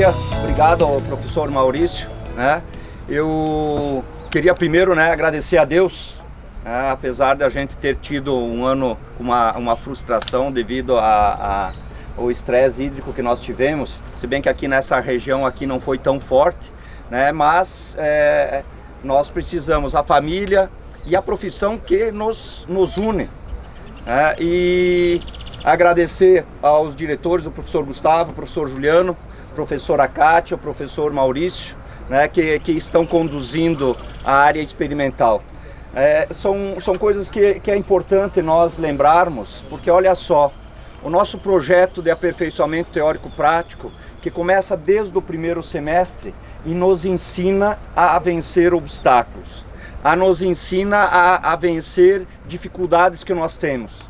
dia, obrigado ao professor Maurício, né? Eu queria primeiro, né, agradecer a Deus, né, apesar de a gente ter tido um ano com uma frustração devido ao estresse hídrico que nós tivemos, se bem que aqui nessa região aqui não foi tão forte, né, mas nós precisamos, a família e a profissão que nos une, né, e agradecer aos diretores, o professor Gustavo, o professor Juliano, professora Kátia, o professor Maurício, né, que estão conduzindo a área experimental. São coisas que é importante nós lembrarmos, porque olha só, o nosso projeto de aperfeiçoamento teórico-prático, que começa desde o primeiro semestre e nos ensina a vencer obstáculos, nos ensina a vencer dificuldades que nós temos.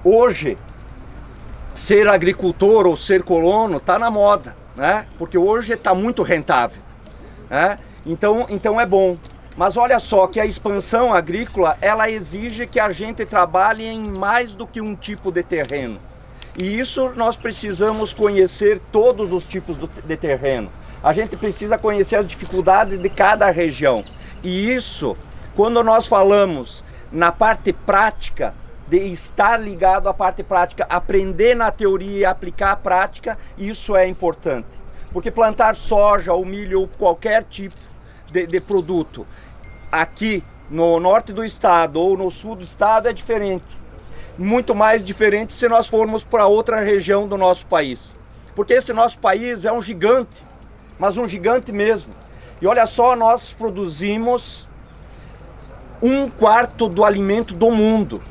Hoje, ser agricultor ou ser colono está na moda, né? Porque hoje está muito rentável, né? Então é bom. Mas olha só que a expansão agrícola, ela exige que a gente trabalhe em mais do que um tipo de terreno. E isso nós precisamos conhecer todos os tipos de terreno. A gente precisa conhecer as dificuldades de cada região. E isso, quando nós falamos na parte prática, de estar ligado à parte prática, aprender na teoria e aplicar a prática, isso é importante. Porque plantar soja ou milho ou qualquer tipo de produto aqui no norte do estado ou no sul do estado é diferente. Muito mais diferente se nós formos para outra região do nosso país. Porque esse nosso país é um gigante, mas um gigante mesmo. E olha só, nós produzimos 1/4 do alimento do mundo.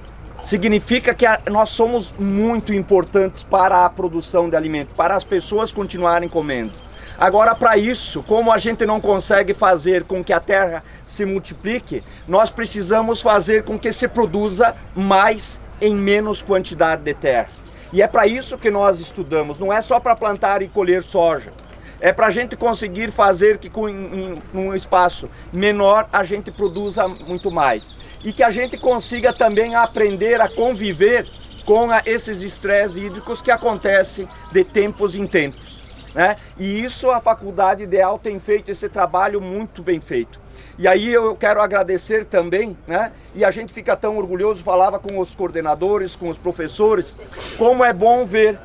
Significa que nós somos muito importantes para a produção de alimento, para as pessoas continuarem comendo. Agora, para isso, como a gente não consegue fazer com que a terra se multiplique, nós precisamos fazer com que se produza mais em menos quantidade de terra. E é para isso que nós estudamos, não é só para plantar e colher soja. É para a gente conseguir fazer que em um espaço menor a gente produza muito mais. E que a gente consiga também aprender a conviver com esses estresses hídricos que acontecem de tempos em tempos, né? E isso a Faculdade Ideal tem feito esse trabalho muito bem feito. E aí eu quero agradecer também, né? E a gente fica tão orgulhoso, falava com os coordenadores, com os professores, como é bom ver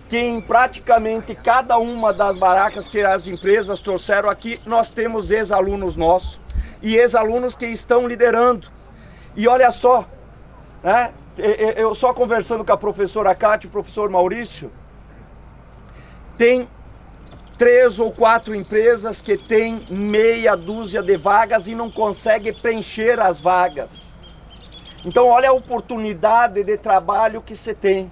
que em praticamente cada uma das barracas que as empresas trouxeram aqui, nós temos ex-alunos nossos e ex-alunos que estão liderando. E olha só, né? Eu só conversando com a professora Kátia e o professor Maurício, tem 3 ou 4 empresas que têm meia dúzia de vagas e não conseguem preencher as vagas. Então olha a oportunidade de trabalho que você tem,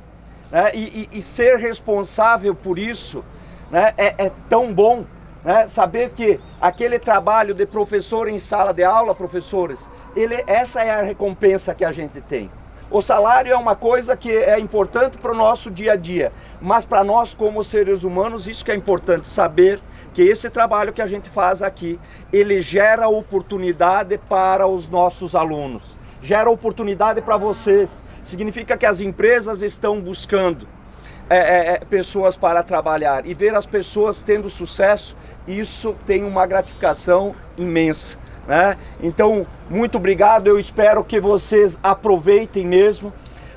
né? E ser responsável por isso, né? É tão bom, né? Saber que aquele trabalho de professor em sala de aula, professores, essa é a recompensa que a gente tem. O salário é uma coisa que é importante para o nosso dia a dia, mas para nós como seres humanos, isso que é importante, saber que esse trabalho que a gente faz aqui, ele gera oportunidade para os nossos alunos, gera oportunidade para vocês. Significa que as empresas estão buscando pessoas para trabalhar, e ver as pessoas tendo sucesso, isso tem uma gratificação imensa, né? Então, muito obrigado, eu espero que vocês aproveitem mesmo.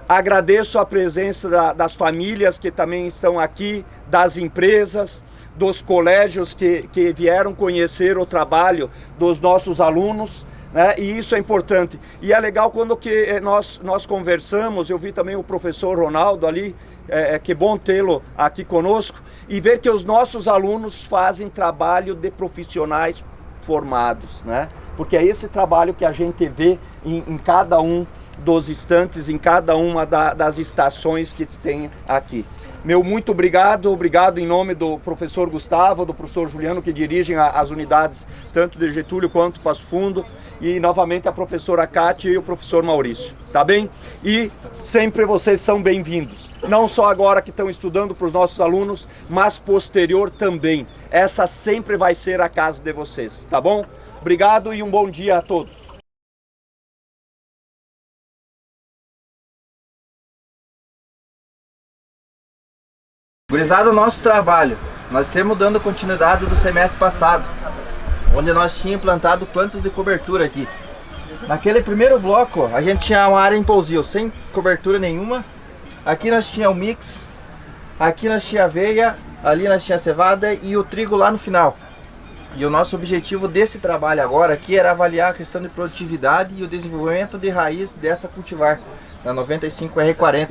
Agradeço a presença das famílias que também estão aqui, das empresas, dos colégios que vieram conhecer o trabalho dos nossos alunos, né? E isso é importante. E é legal quando que nós conversamos, eu vi também o professor Ronaldo ali, que bom tê-lo aqui conosco, e ver que os nossos alunos fazem trabalho de profissionais formados, né? Porque é esse trabalho que a gente vê em cada um dos instantes, em cada uma das estações que tem aqui. Meu muito obrigado em nome do professor Gustavo, do professor Juliano, que dirigem as unidades tanto de Getúlio quanto Passo Fundo, e novamente a professora Kátia e o professor Maurício, tá bem? E sempre vocês são bem-vindos, não só agora que estão estudando para os nossos alunos, mas posterior também. Essa sempre vai ser a casa de vocês, tá bom? Obrigado e um bom dia a todos. Gurizada, o nosso trabalho nós estamos dando continuidade do semestre passado, onde nós tínhamos plantado plantas de cobertura aqui. Naquele primeiro bloco, a gente tinha uma área em pousio, sem cobertura nenhuma. Aqui nós tinha o mix, aqui nós tinha aveia, ali nós tinha cevada e o trigo lá no final. E o nosso objetivo desse trabalho agora aqui era avaliar a questão de produtividade e o desenvolvimento de raiz dessa cultivar, da 95R40.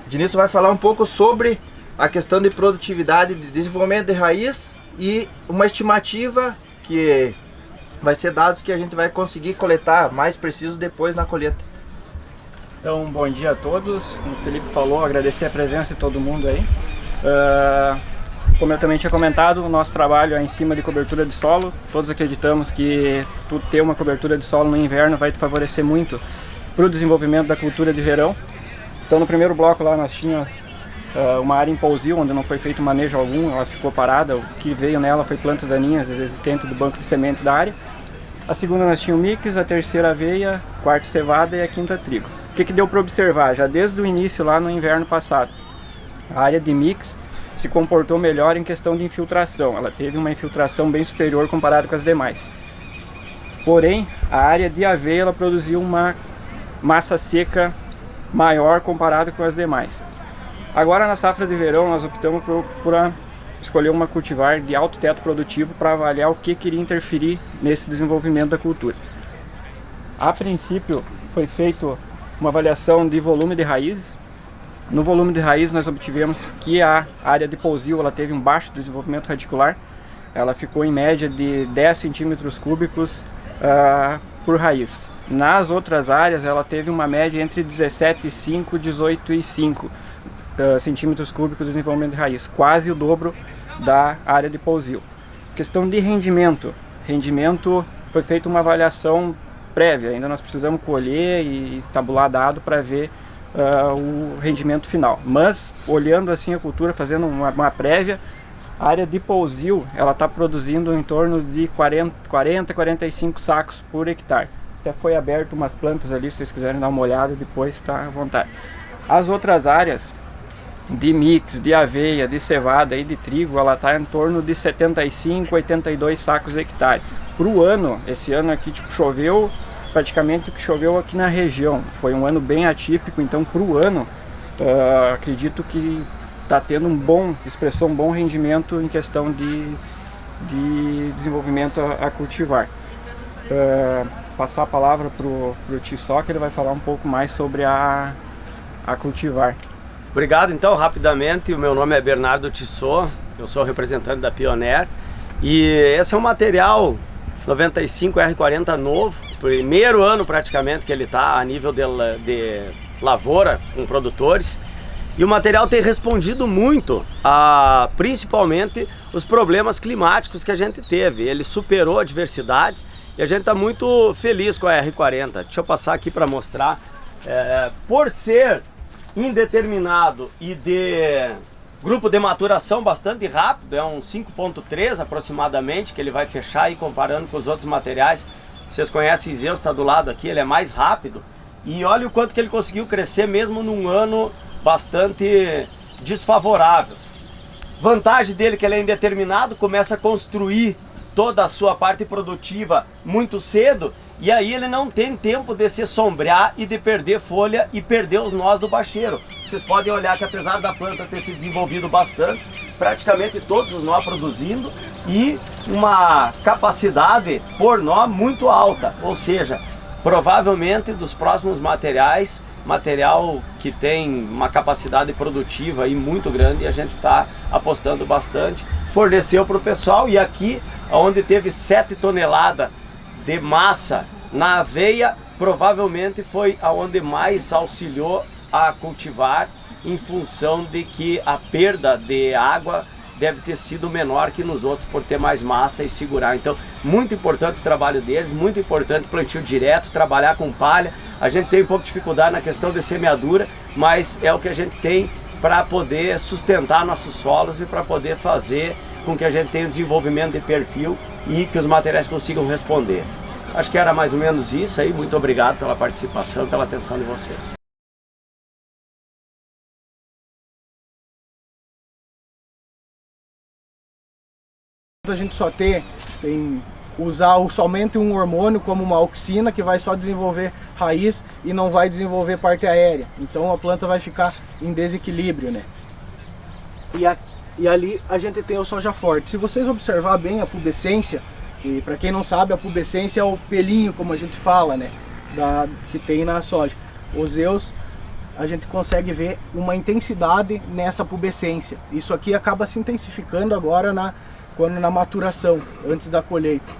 O Dinilson vai falar um pouco sobre a questão de produtividade, de desenvolvimento de raiz e uma estimativa que vai ser dados que a gente vai conseguir coletar mais preciso depois na colheita. Então, bom dia a todos. Como o Felipe falou, agradecer a presença de todo mundo aí. Como eu também tinha comentado, o nosso trabalho é em cima de cobertura de solo. Todos acreditamos que tu ter uma cobertura de solo no inverno vai te favorecer muito para o desenvolvimento da cultura de verão. Então, no primeiro bloco lá nós tínhamos uma área em pousio, onde não foi feito manejo algum, ela ficou parada. O que veio nela foi plantas daninhas existentes do banco de semente da área. A segunda nós tínhamos mix, a terceira aveia, a quarta cevada e a quinta trigo. O que deu para observar já desde o início lá no inverno passado? A área de mix se comportou melhor em questão de infiltração. Ela teve uma infiltração bem superior comparado com as demais. Porém, a área de aveia ela produziu uma massa seca maior comparado com as demais. Agora na safra de verão nós optamos por escolher uma cultivar de alto teto produtivo para avaliar o que iria interferir nesse desenvolvimento da cultura. A princípio foi feita uma avaliação de volume de raízes. No volume de raiz nós obtivemos que a área de pousio ela teve um baixo desenvolvimento radicular. Ela ficou em média de 10 centímetros cúbicos por raiz. Nas outras áreas ela teve uma média entre 17,5 e 18,5 centímetros cúbicos de desenvolvimento de raiz, quase o dobro da área de pousio. Questão de rendimento. Rendimento foi feita uma avaliação prévia, ainda nós precisamos colher e tabular dado para ver o rendimento final. Mas olhando assim a cultura, fazendo uma prévia, a área de pousio ela está produzindo em torno de 40-45 sacos por hectare. Até foi aberto umas plantas ali, se vocês quiserem dar uma olhada depois, está à vontade. As outras áreas de mix, de aveia, de cevada e de trigo, ela está em torno de 75-82 sacos hectare. Para o ano, esse ano aqui choveu praticamente o que choveu aqui na região. Foi um ano bem atípico, então para o ano acredito que está tendo expressou um bom rendimento em questão de desenvolvimento a cultivar. Passar a palavra para o Tissó, que ele vai falar um pouco mais sobre a cultivar. Obrigado, então, rapidamente, o meu nome é Bernardo Tissot, eu sou representante da Pioneer e esse é um material 95R40 novo, primeiro ano praticamente que ele está a nível de lavoura com produtores, e o material tem respondido muito a principalmente os problemas climáticos que a gente teve. Ele superou adversidades e a gente está muito feliz com a R40. Deixa eu passar aqui para mostrar. Por ser indeterminado e de grupo de maturação bastante rápido, é um 5.3 aproximadamente, que ele vai fechar aí comparando com os outros materiais. Vocês conhecem o Zeus, está do lado aqui, ele é mais rápido. E olha o quanto que ele conseguiu crescer mesmo num ano bastante desfavorável. Vantagem dele que ele é indeterminado, começa a construir toda a sua parte produtiva muito cedo, e aí ele não tem tempo de se sombrear e de perder folha e perder os nós do bacheiro. Vocês podem olhar que apesar da planta ter se desenvolvido bastante, praticamente todos os nós produzindo e uma capacidade por nó muito alta, ou seja, provavelmente dos próximos materiais, material que tem uma capacidade produtiva aí muito grande, e a gente está apostando bastante. Forneceu para o pessoal, e aqui onde teve 7 toneladas de massa na aveia, provavelmente foi aonde mais auxiliou a cultivar, em função de que a perda de água deve ter sido menor que nos outros por ter mais massa e segurar. Então, muito importante o trabalho deles, muito importante plantio direto, trabalhar com palha. A gente tem um pouco de dificuldade na questão de semeadura, mas é o que a gente tem para poder sustentar nossos solos e para poder fazer com que a gente tenha um desenvolvimento de perfil e que os materiais consigam responder. Acho que era mais ou menos isso aí. Muito obrigado pela participação, pela atenção de vocês. A gente só usar somente um hormônio como uma auxina, que vai só desenvolver raiz e não vai desenvolver parte aérea. Então a planta vai ficar em desequilíbrio, né? E ali a gente tem o soja forte. Se vocês observar bem a pubescência, e para quem não sabe, a pubescência é o pelinho, como a gente fala, né? Que tem na soja. Os Zeus, a gente consegue ver uma intensidade nessa pubescência. Isso aqui acaba se intensificando agora na maturação, antes da colheita.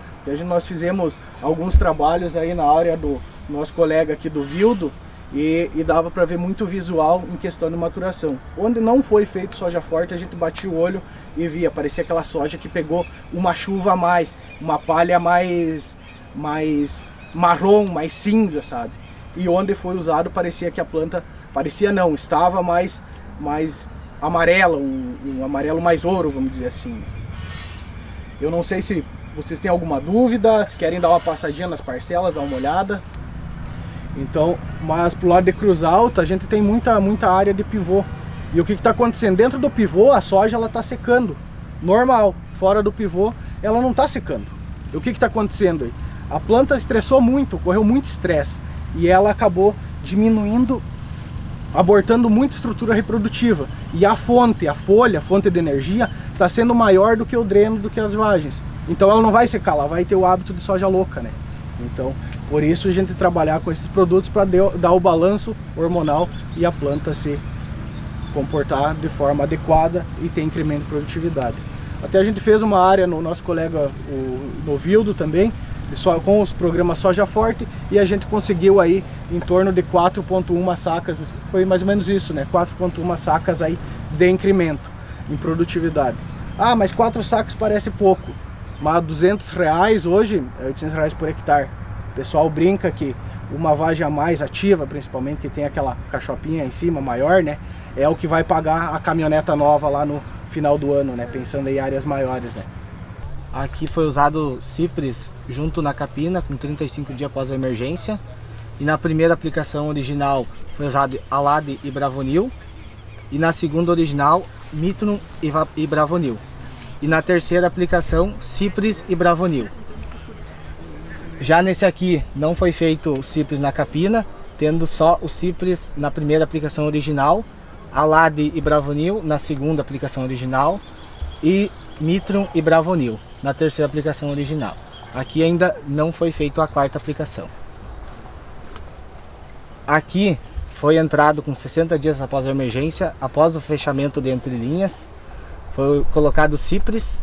Nós fizemos alguns trabalhos aí na área do nosso colega aqui do Vildo e dava para ver muito visual em questão de maturação. Onde não foi feito soja forte, a gente batia o olho e via, parecia aquela soja que pegou uma chuva a mais, uma palha mais marrom, mais cinza, sabe? E onde foi usado parecia que a planta, estava mais amarela, um amarelo mais ouro, vamos dizer assim. Eu não sei se vocês têm alguma dúvida, se querem dar uma passadinha nas parcelas, dar uma olhada. Então, mas pro lado de Cruz Alta a gente tem muita área de pivô. E o que está acontecendo? Dentro do pivô a soja ela está secando, normal. Fora do pivô ela não está secando. E o que está acontecendo aí? A planta estressou muito, correu muito estresse. E ela acabou diminuindo, abortando muita estrutura reprodutiva. E a folha, a fonte de energia, está sendo maior do que o dreno, do que as vagens. Então ela não vai secar, ela vai ter o hábito de soja louca, né? Então, por isso a gente trabalhar com esses produtos para dar o balanço hormonal e a planta se comportar de forma adequada e ter incremento de produtividade. Até a gente fez uma área no nosso colega no Vildo também, com os programas Soja Forte, e a gente conseguiu aí em torno de 4,1 sacas, foi mais ou menos isso, né? 4,1 sacas aí de incremento em produtividade. Ah, mas 4 sacos parece pouco, mas R$200 hoje é R$800 por hectare. O pessoal brinca que uma vagem mais ativa, principalmente, que tem aquela cachopinha em cima maior, né? É o que vai pagar a caminhoneta nova lá no final do ano, né? Pensando em áreas maiores, né? Aqui foi usado Cipres junto na capina, com 35 dias após a emergência. E na primeira aplicação original foi usado Alade e Bravonil. E na segunda original, Mitrum e Bravonil. E na terceira aplicação, Cipres e Bravonil. Já nesse aqui não foi feito o Cipres na capina, tendo só o Cipres na primeira aplicação original, Alade e Bravonil na segunda aplicação original e Mitrum e Bravonil na terceira aplicação original. Aqui ainda não foi feita a quarta aplicação. Aqui foi entrado com 60 dias após a emergência, após o fechamento de entrelinhas, foi colocado Cipres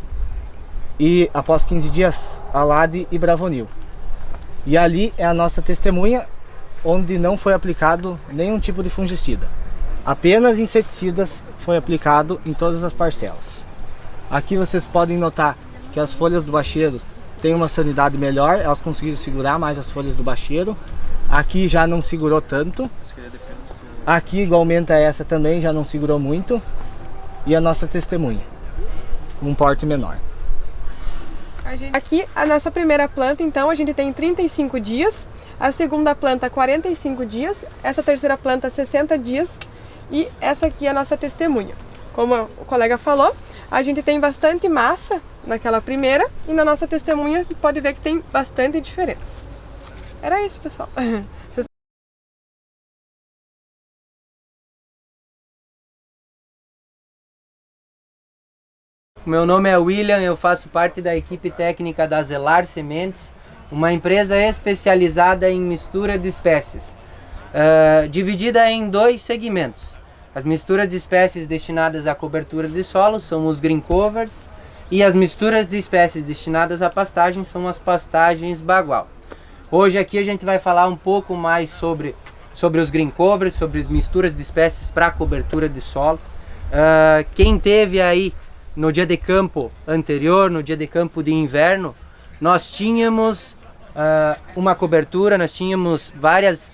e após 15 dias Alade e Bravonil. E ali é a nossa testemunha, onde não foi aplicado nenhum tipo de fungicida. Apenas inseticidas foi aplicado em todas as parcelas. Aqui vocês podem notar que as folhas do bacheiro têm uma sanidade melhor, elas conseguiram segurar mais as folhas do bacheiro. Aqui já não segurou tanto. Aqui igualmente a essa também já não segurou muito. E a nossa testemunha, um porte menor. Aqui a nossa primeira planta, então, a gente tem 35 dias, a segunda planta 45 dias, essa terceira planta 60 dias e essa aqui é a nossa testemunha. Como o colega falou, a gente tem bastante massa naquela primeira e na nossa testemunha pode ver que tem bastante diferença. Era isso, pessoal. Meu nome é William, eu faço parte da equipe técnica da Zelar Sementes, uma empresa especializada em mistura de espécies, dividida em 2 segmentos. As misturas de espécies destinadas à cobertura de solo são os green covers e as misturas de espécies destinadas à pastagem são as pastagens bagual. Hoje aqui a gente vai falar um pouco mais sobre os green covers, sobre as misturas de espécies para cobertura de solo. Quem teve aí no dia de campo anterior, no dia de campo de inverno, nós tínhamos uma cobertura, nós tínhamos várias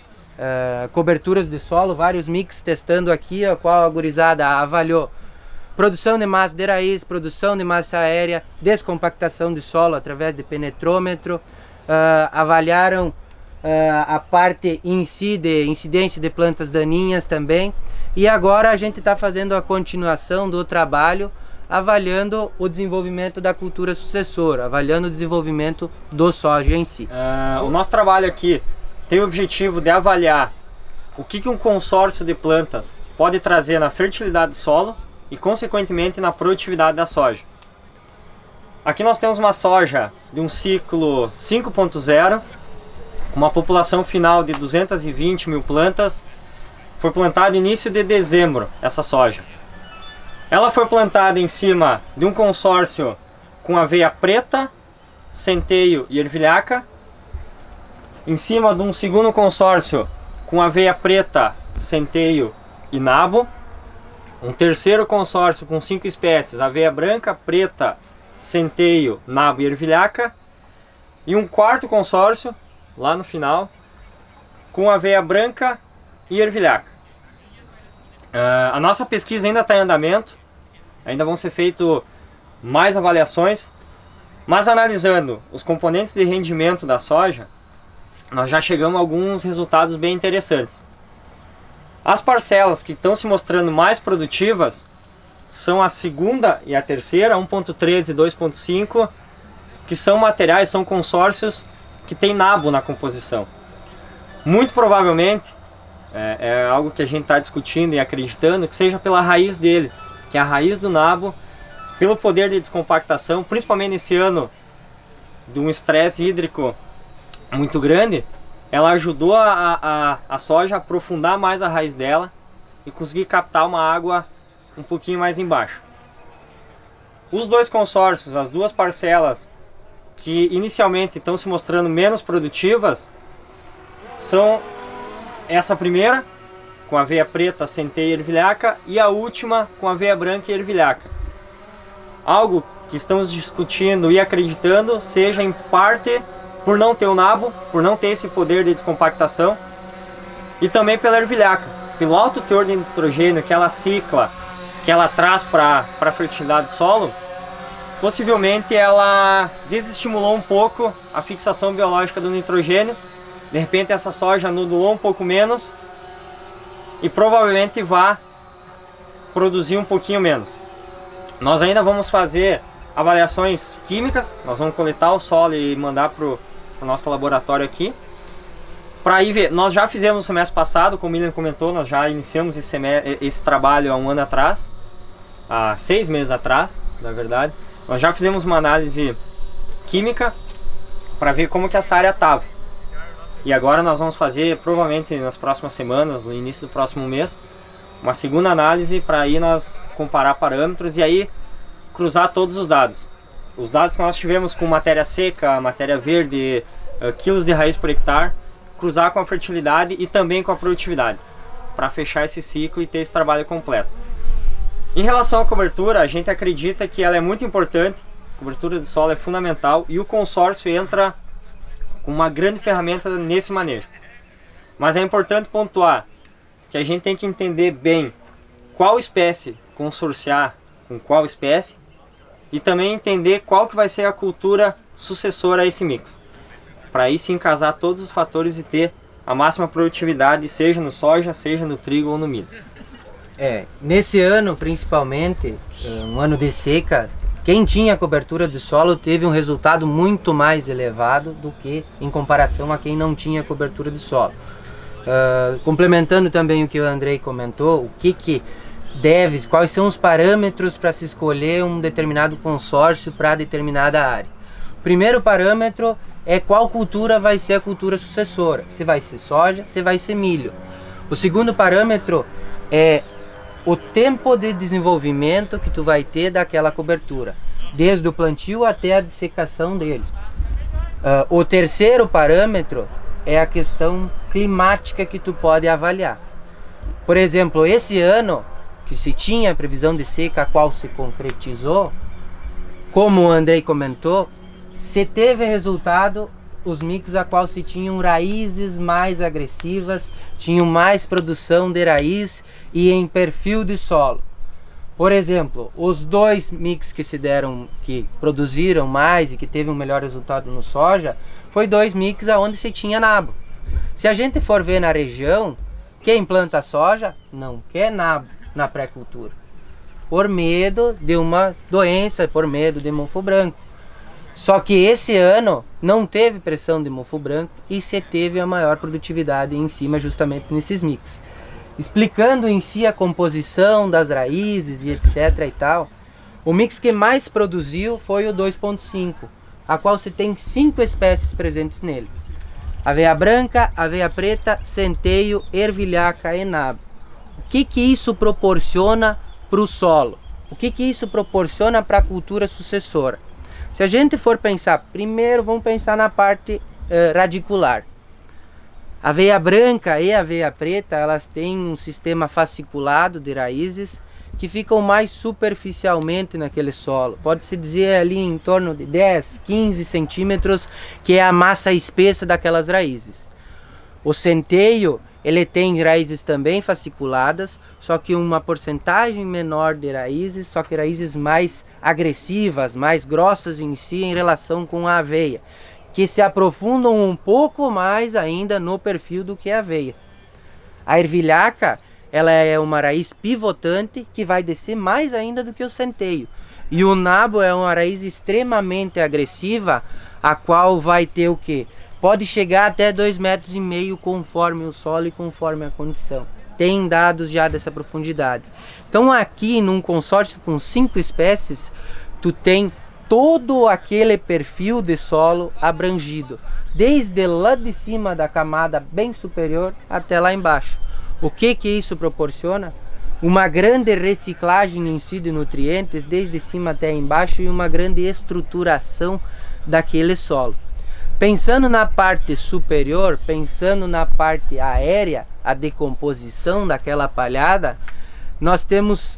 coberturas de solo, vários mix testando aqui, a qual a gurizada avaliou produção de massa de raiz, produção de massa aérea, descompactação de solo através de penetrômetro, avaliaram a parte em si de incidência de plantas daninhas também, e agora a gente está fazendo a continuação do trabalho avaliando o desenvolvimento da cultura sucessora, avaliando o desenvolvimento do soja em si. O nosso trabalho aqui tem o objetivo de avaliar o que um consórcio de plantas pode trazer na fertilidade do solo e, consequentemente, na produtividade da soja. Aqui nós temos uma soja de um ciclo 5.0, com uma população final de 220 mil plantas. Foi plantada no início de dezembro, essa soja. Ela foi plantada em cima de um consórcio com aveia preta, centeio e ervilhaca, em cima de um segundo consórcio com aveia preta, centeio e nabo, um terceiro consórcio com 5 espécies, aveia branca, preta, centeio, nabo e ervilhaca, e um quarto consórcio, lá no final, com aveia branca e ervilhaca. A nossa pesquisa ainda está em andamento, ainda vão ser feitas mais avaliações, mas analisando os componentes de rendimento da soja, nós já chegamos a alguns resultados bem interessantes. As parcelas que estão se mostrando mais produtivas são a segunda e a terceira, 1.13 e 2.5, que são materiais, são consórcios que tem nabo na composição. Muito provavelmente, é algo que a gente está discutindo e acreditando, que seja pela raiz dele, que é a raiz do nabo, pelo poder de descompactação, principalmente nesse ano de um estresse hídrico muito grande, ela ajudou a soja a aprofundar mais a raiz dela e conseguir captar uma água um pouquinho mais embaixo. Os dois consórcios, as duas parcelas que inicialmente estão se mostrando menos produtivas, são essa primeira com aveia preta, centeio e ervilhaca, e a última com aveia branca e ervilhaca. Algo que estamos discutindo e acreditando seja em parte por não ter o nabo, por não ter esse poder de descompactação, e também pela ervilhaca, pelo alto teor de nitrogênio que ela cicla, que ela traz para a fertilidade do solo. Possivelmente ela desestimulou um pouco a fixação biológica do nitrogênio. De repente essa soja nodulou um pouco menos e provavelmente vai produzir um pouquinho menos. Nós ainda vamos fazer avaliações químicas, nós vamos coletar o solo e mandar para o nosso laboratório aqui, para ir ver. Nós já fizemos no semestre passado, como o William comentou, nós já iniciamos esse trabalho há um ano atrás, há 6 meses atrás, na verdade. Nós já fizemos uma análise química para ver como que essa área estava. E agora nós vamos fazer, provavelmente nas próximas semanas, no início do próximo mês, uma segunda análise para aí nós comparar parâmetros e aí cruzar todos os dados. Os dados que nós tivemos com matéria seca, matéria verde, quilos de raiz por hectare, cruzar com a fertilidade e também com a produtividade, para fechar esse ciclo e ter esse trabalho completo. Em relação à cobertura, a gente acredita que ela é muito importante, a cobertura do solo é fundamental e o consórcio entra com uma grande ferramenta nesse manejo. Mas é importante pontuar que a gente tem que entender bem qual espécie consorciar com qual espécie e também entender qual que vai ser a cultura sucessora a esse mix. Para aí sim casar todos os fatores e ter a máxima produtividade, seja no soja, seja no trigo ou no milho. Nesse ano principalmente, um ano de seca, quem tinha cobertura do solo teve um resultado muito mais elevado do que em comparação a quem não tinha cobertura do solo. Complementando também o que o Andrei comentou, o que quais são os parâmetros para se escolher um determinado consórcio para determinada área. O primeiro parâmetro é qual cultura vai ser a cultura sucessora, se vai ser soja, se vai ser milho. O segundo parâmetro é o tempo de desenvolvimento que tu vai ter daquela cobertura, desde o plantio até a dessecação dele. O terceiro parâmetro é a questão climática que tu pode avaliar. Por exemplo, esse ano, que se tinha a previsão de seca, a qual se concretizou, como o Andrei comentou, se teve resultado os mix a qual se tinham raízes mais agressivas, tinham mais produção de raiz e em perfil de solo. Por exemplo, os dois mix que produziram mais e que teve um melhor resultado no soja, foi 2 mix onde se tinha nabo. Se a gente for ver na região, quem planta soja não quer nabo na pré-cultura. por medo de uma doença, por medo de mofo branco. Só que esse ano não teve pressão de mofo branco e se teve a maior produtividade em cima justamente nesses mix. Explicando em si a composição das raízes e etc e tal, o mix que mais produziu foi o 2.5, a qual se tem 5 espécies presentes nele. Aveia branca, aveia preta, centeio, ervilhaca e nabo. O que isso proporciona para o solo? O que isso proporciona para a cultura sucessora? Se a gente for pensar, primeiro vamos pensar na parte radicular. A aveia branca e a aveia preta, elas têm um sistema fasciculado de raízes que ficam mais superficialmente naquele solo. Pode-se dizer ali em torno de 10, 15 centímetros, que é a massa espessa daquelas raízes. O centeio, ele tem raízes também fasciculadas, só que uma porcentagem menor de raízes, só que raízes mais agressivas, mais grossas em si em relação com a aveia, que se aprofundam um pouco mais ainda no perfil do que a aveia. A ervilhaca, ela é uma raiz pivotante que vai descer mais ainda do que o centeio. E o nabo é uma raiz extremamente agressiva, a qual vai ter o quê? Pode chegar até 2,5 metros conforme o solo e conforme a condição. Tem dados já dessa profundidade. Então aqui num consórcio com 5 espécies, tu tem todo aquele perfil de solo abrangido, desde lá de cima da camada bem superior até lá embaixo. O que isso proporciona? Uma grande reciclagem em si de nutrientes, desde cima até embaixo, e uma grande estruturação daquele solo. Pensando na parte superior, pensando na parte aérea, a decomposição daquela palhada, nós temos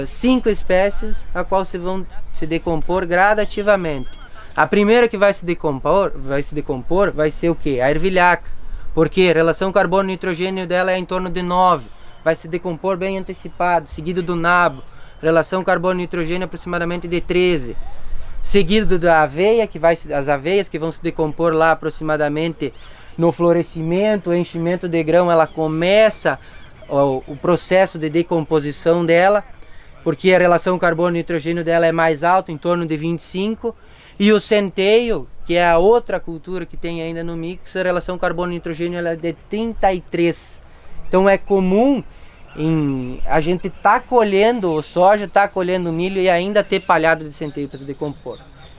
5 espécies a qual vão se decompor gradativamente. A primeira que vai se decompor vai ser o que? A ervilhaca. Porque a relação carbono-nitrogênio dela é em torno de 9. Vai se decompor bem antecipado, seguido do nabo. Relação carbono-nitrogênio aproximadamente de 13. Seguido da aveia, as aveias que vão se decompor lá aproximadamente no florescimento, o enchimento de grão, ela começa o processo de decomposição dela, porque a relação carbono-nitrogênio dela é mais alta, em torno de 25. E o centeio, que é a outra cultura que tem ainda no mix, a relação carbono-nitrogênio ela é de 33. Então é comum a gente tá colhendo o soja, tá colhendo o milho e ainda ter palhado de centeio para se decompor.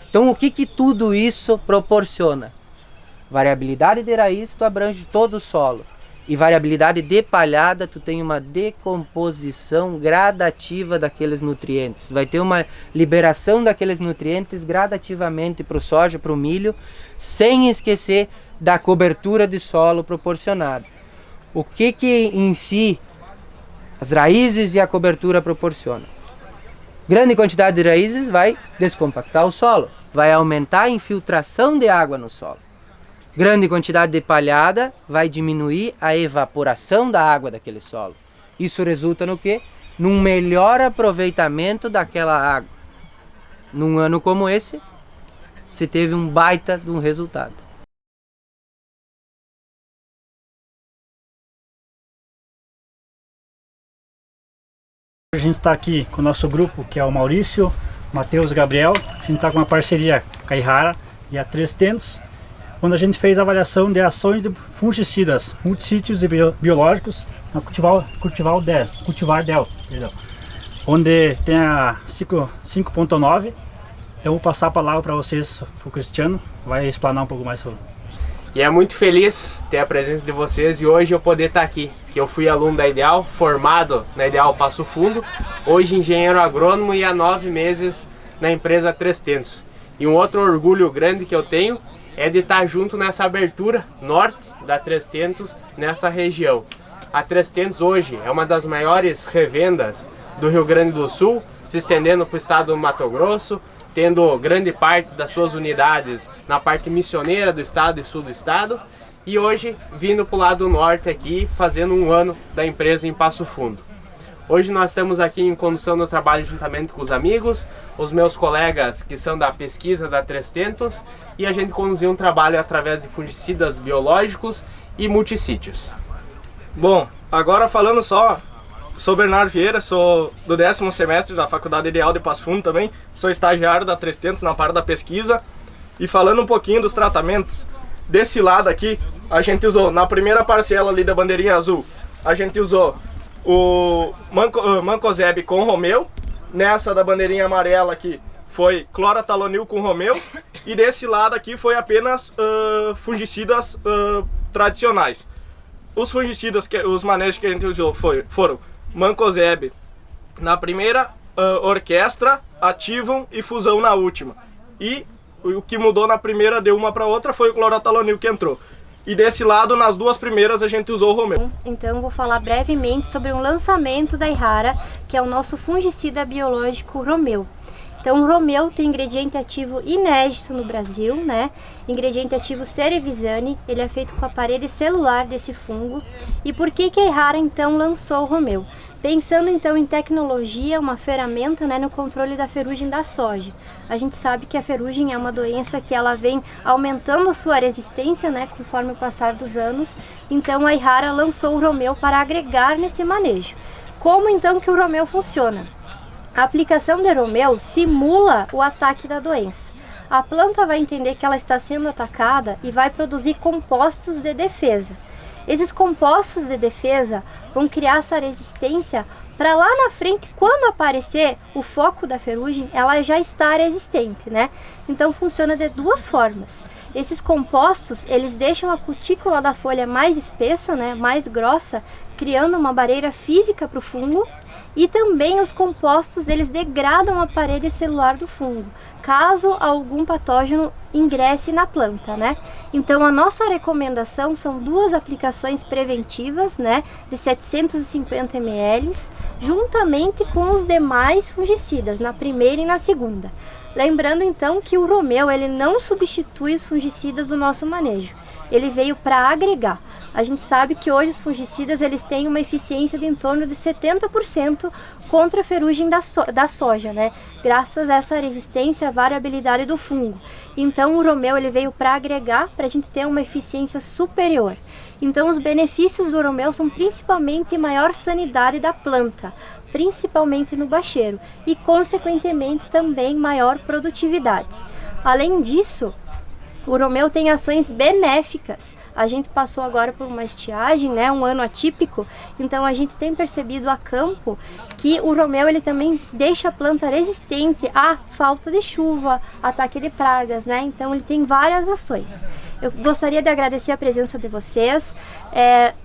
Então o que tudo isso proporciona? Variabilidade de raiz, tu abrange todo o solo. E variabilidade de palhada, tu tem uma decomposição gradativa daqueles nutrientes. Vai ter uma liberação daqueles nutrientes gradativamente para o soja, para o milho, sem esquecer da cobertura de solo proporcionada. O que em si as raízes e a cobertura proporcionam? Grande quantidade de raízes vai descompactar o solo, vai aumentar a infiltração de água no solo. Grande quantidade de palhada vai diminuir a evaporação da água daquele solo. Isso resulta no quê? Num melhor aproveitamento daquela água. Num ano como esse, se teve um baita de um resultado. A gente está aqui com o nosso grupo, que é o Maurício, Matheus e Gabriel. A gente está com uma parceria com a Ihara e a 300, quando a gente fez a avaliação de ações de fungicidas, multissítios e biológicos na cultivar Del, onde tem a ciclo 5.9. Então vou passar a palavra para vocês, para o Cristiano, vai explanar um pouco mais sobre. E é muito feliz ter a presença de vocês e hoje eu poder estar aqui, que eu fui aluno da Ideal, formado na Ideal Passo Fundo, hoje engenheiro agrônomo e há 9 meses na empresa 300. E um outro orgulho grande que eu tenho é de estar junto nessa abertura norte da 300 nessa região. A 300 hoje é uma das maiores revendas do Rio Grande do Sul, se estendendo para o estado do Mato Grosso, tendo grande parte das suas unidades na parte missioneira do estado e sul do estado, e hoje vindo para o lado norte aqui, fazendo um ano da empresa em Passo Fundo. Hoje nós estamos aqui em condução do trabalho juntamente com os amigos, os meus colegas que são da pesquisa da 300, e a gente conduziu um trabalho através de fungicidas biológicos e multissítios. Bom, agora falando só sou Bernardo Vieira, sou do 10º semestre da Faculdade Ideal de Passo Fundo também, sou estagiário da 300 na parte da pesquisa. E falando um pouquinho dos tratamentos, desse lado aqui, a gente usou, na primeira parcela ali da bandeirinha azul, a gente usou o Mancozeb com Romeu. Nessa da bandeirinha amarela aqui foi clorotalonil com Romeu. E desse lado aqui foi apenas fungicidas tradicionais. Os fungicidas, os manejos que a gente usou foram Mancozeb na primeira, Orquestra, Ativum e Fusão na última. E o que mudou na primeira de uma para outra foi o clorotalonil que entrou. E desse lado, nas duas primeiras, a gente usou o Romeu. Então, vou falar brevemente sobre um lançamento da Aihara, que é o nosso fungicida biológico Romeu. Então, o Romeu tem ingrediente ativo inédito no Brasil, né? Ingrediente ativo Cerevisiane, ele é feito com a parede celular desse fungo. E por que a Aihara, então, lançou o Romeu? Pensando então em tecnologia, uma ferramenta, né, no controle da ferrugem da soja. A gente sabe que a ferrugem é uma doença que ela vem aumentando a sua resistência, né, conforme o passar dos anos. Então a Aihara lançou o Romeu para agregar nesse manejo. Como então que o Romeu funciona? A aplicação de Romeu simula o ataque da doença. A planta vai entender que ela está sendo atacada e vai produzir compostos de defesa. Esses compostos de defesa vão criar essa resistência para lá na frente, quando aparecer o foco da ferrugem, ela já está resistente, né? Então funciona de duas formas. Esses compostos, eles deixam a cutícula da folha mais espessa, né, mais grossa, criando uma barreira física para o fungo. E também os compostos, eles degradam a parede celular do fungo, caso algum patógeno ingresse na planta, né? Então a nossa recomendação são 2 aplicações preventivas, né, de 750 ml, juntamente com os demais fungicidas, na primeira e na segunda. Lembrando então que o Romeu, ele não substitui os fungicidas do nosso manejo, ele veio para agregar. A gente sabe que hoje os fungicidas, eles têm uma eficiência de em torno de 70% contra a ferrugem da soja, né? Graças a essa resistência à variabilidade do fungo. Então o Romeu, ele veio para agregar, para a gente ter uma eficiência superior. Então os benefícios do Romeu são principalmente maior sanidade da planta, principalmente no bacheiro, e consequentemente também maior produtividade. Além disso, o Romeu tem ações benéficas. A gente passou agora por uma estiagem, né, um ano atípico, então a gente tem percebido a campo que o Romeu, ele também deixa a planta resistente à falta de chuva, ataque de pragas, né? Então ele tem várias ações. Eu gostaria de agradecer a presença de vocês.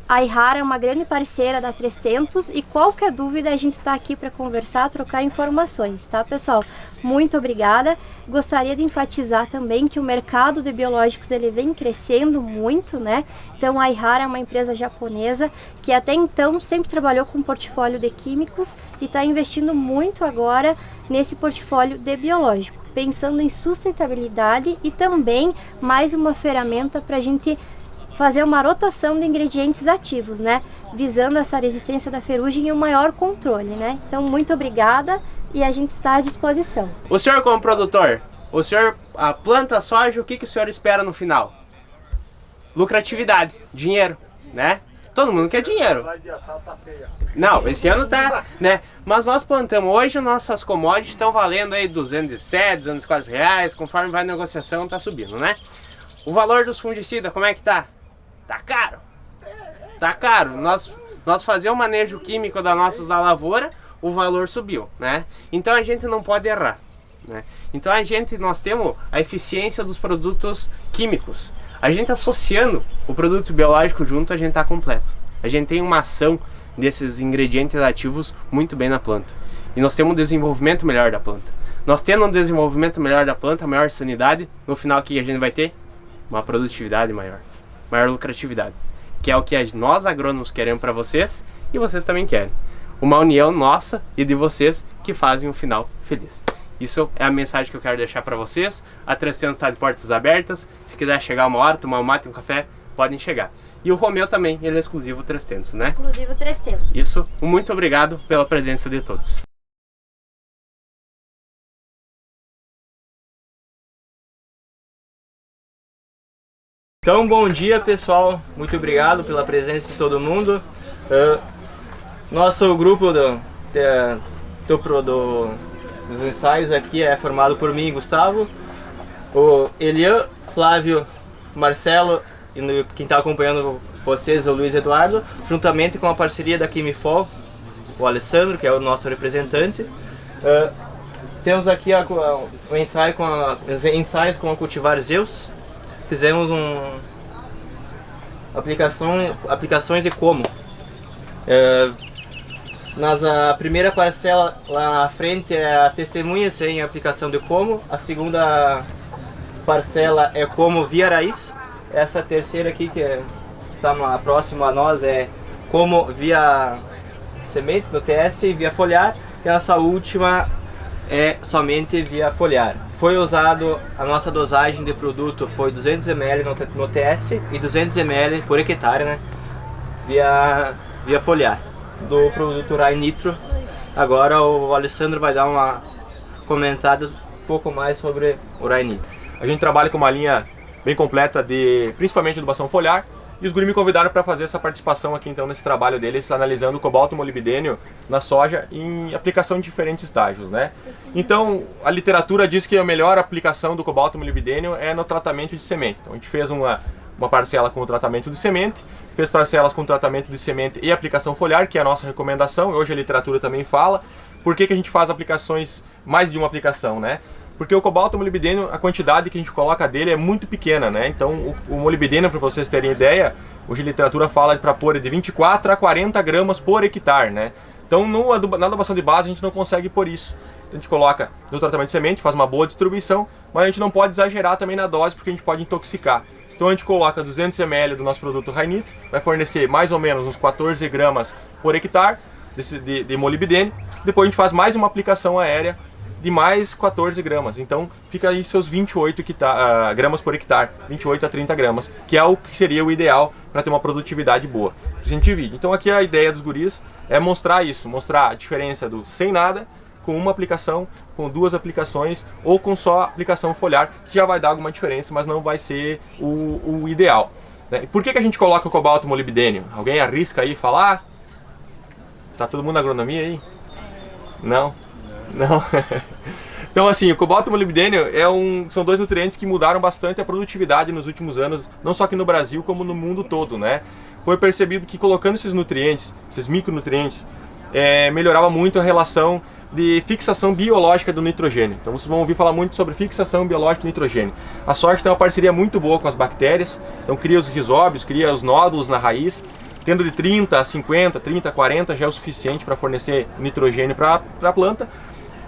A Aihara é uma grande parceira da 300 e qualquer dúvida a gente está aqui para conversar, trocar informações, tá, pessoal? Muito obrigada. Gostaria de enfatizar também que o mercado de biológicos, ele vem crescendo muito, né? Então a Aihara é uma empresa japonesa que até então sempre trabalhou com um portfólio de químicos e está investindo muito agora nesse portfólio de biológico, pensando em sustentabilidade e também mais uma ferramenta para a gente fazer uma rotação de ingredientes ativos, né? Visando essa resistência da ferrugem e o maior controle, né? Então, muito obrigada e a gente está à disposição. O senhor como produtor, a planta soja, o que o senhor espera no final? Lucratividade, dinheiro, né? Todo mundo quer dinheiro. Não, esse ano tá, né? Mas nós plantamos hoje, nossas commodities estão valendo aí 207, 204 reais, conforme vai a negociação tá subindo, né? O valor dos fungicidas, como é que tá? Tá caro. Tá caro. Nós fazemos o manejo químico da lavoura, o valor subiu, né? Então a gente não pode errar, né? Então nós temos a eficiência dos produtos químicos. A gente associando o produto biológico junto, a gente tá completo. A gente tem uma ação desses ingredientes ativos muito bem na planta. E nós temos um desenvolvimento melhor da planta. Nós tendo um desenvolvimento melhor da planta, maior sanidade, no final o que a gente vai ter? Uma produtividade maior, maior lucratividade. Que é o que nós agrônomos queremos para vocês e vocês também querem. Uma união nossa e de vocês que fazem um final feliz. Isso é a mensagem que eu quero deixar para vocês. A 300 está de portas abertas. Se quiser chegar uma hora, tomar um mate, um café, podem chegar. E o Romeu também, ele é exclusivo 300, né? Exclusivo 300. Isso, muito obrigado pela presença de todos. Então, bom dia, pessoal. Muito obrigado pela presença de todo mundo. Nosso grupo dos ensaios aqui é formado por mim, Gustavo, o Elian, Flávio, Marcelo e quem está acompanhando vocês, o Luiz Eduardo, juntamente com a parceria da Quimifol, o Alessandro, que é o nosso representante. Temos aqui o ensaio os ensaios com a Cultivar Zeus. Fizemos aplicações de como. A primeira parcela lá na frente é a testemunha sem aplicação de como. A segunda parcela é como via raiz. Essa terceira aqui que está próxima a nós é como via sementes no TS e via foliar. E essa última é somente via foliar. Foi usado, a nossa dosagem de produto foi 200 ml no TS e 200 ml por hectare, né? Via foliar do produto Rai Nitro. Agora o Alessandro vai dar uma comentada um pouco mais sobre o Rai Nitro. A gente trabalha com uma linha bem completa de principalmente adubação foliar, e os guris me convidaram para fazer essa participação aqui então nesse trabalho deles, analisando o cobalto molibdênio na soja em aplicação em diferentes estágios, né? Então a literatura diz que a melhor aplicação do cobalto molibdênio é no tratamento de semente. Então a gente fez uma parcela com o tratamento de semente, fez parcelas com tratamento de semente e aplicação foliar, que é a nossa recomendação, e hoje a literatura também fala. Por que a gente faz aplicações, mais de uma aplicação, né? Porque o cobalto molibdênio, a quantidade que a gente coloca dele é muito pequena, né? Então o molibdênio, para vocês terem ideia, hoje a literatura fala para pôr de 24 a 40 gramas por hectare, né? Então na adubação de base a gente não consegue pôr isso. A gente coloca no tratamento de semente, faz uma boa distribuição, mas a gente não pode exagerar também na dose porque a gente pode intoxicar. Então a gente coloca 200 ml do nosso produto Rai Nitro, vai fornecer mais ou menos uns 14 gramas por hectare de molibdênio. Depois a gente faz mais uma aplicação aérea de mais 14 gramas, então fica aí seus 28 gramas por hectare, 28 a 30 gramas, que é o que seria o ideal para ter uma produtividade boa. A gente divide. Então aqui a ideia dos guris é mostrar isso, mostrar a diferença do sem nada, com uma aplicação, com duas aplicações ou com só aplicação foliar, que já vai dar alguma diferença, mas não vai ser o ideal, né? Por que a gente coloca o cobalto molibdênio? Alguém arrisca aí falar? Tá todo mundo na agronomia aí? Não? Não. Então assim, o cobalto molibdênio são dois nutrientes que mudaram bastante a produtividade nos últimos anos, não só aqui no Brasil, como no mundo todo, né? Foi percebido que colocando esses nutrientes, esses micronutrientes, melhorava muito a relação de fixação biológica do nitrogênio. Então vocês vão ouvir falar muito sobre fixação biológica do nitrogênio. A soja tem uma parceria muito boa com as bactérias, então cria os rizóbios, cria os nódulos na raiz, tendo de 30 a 50, 30 a 40 já é o suficiente para fornecer nitrogênio para a planta.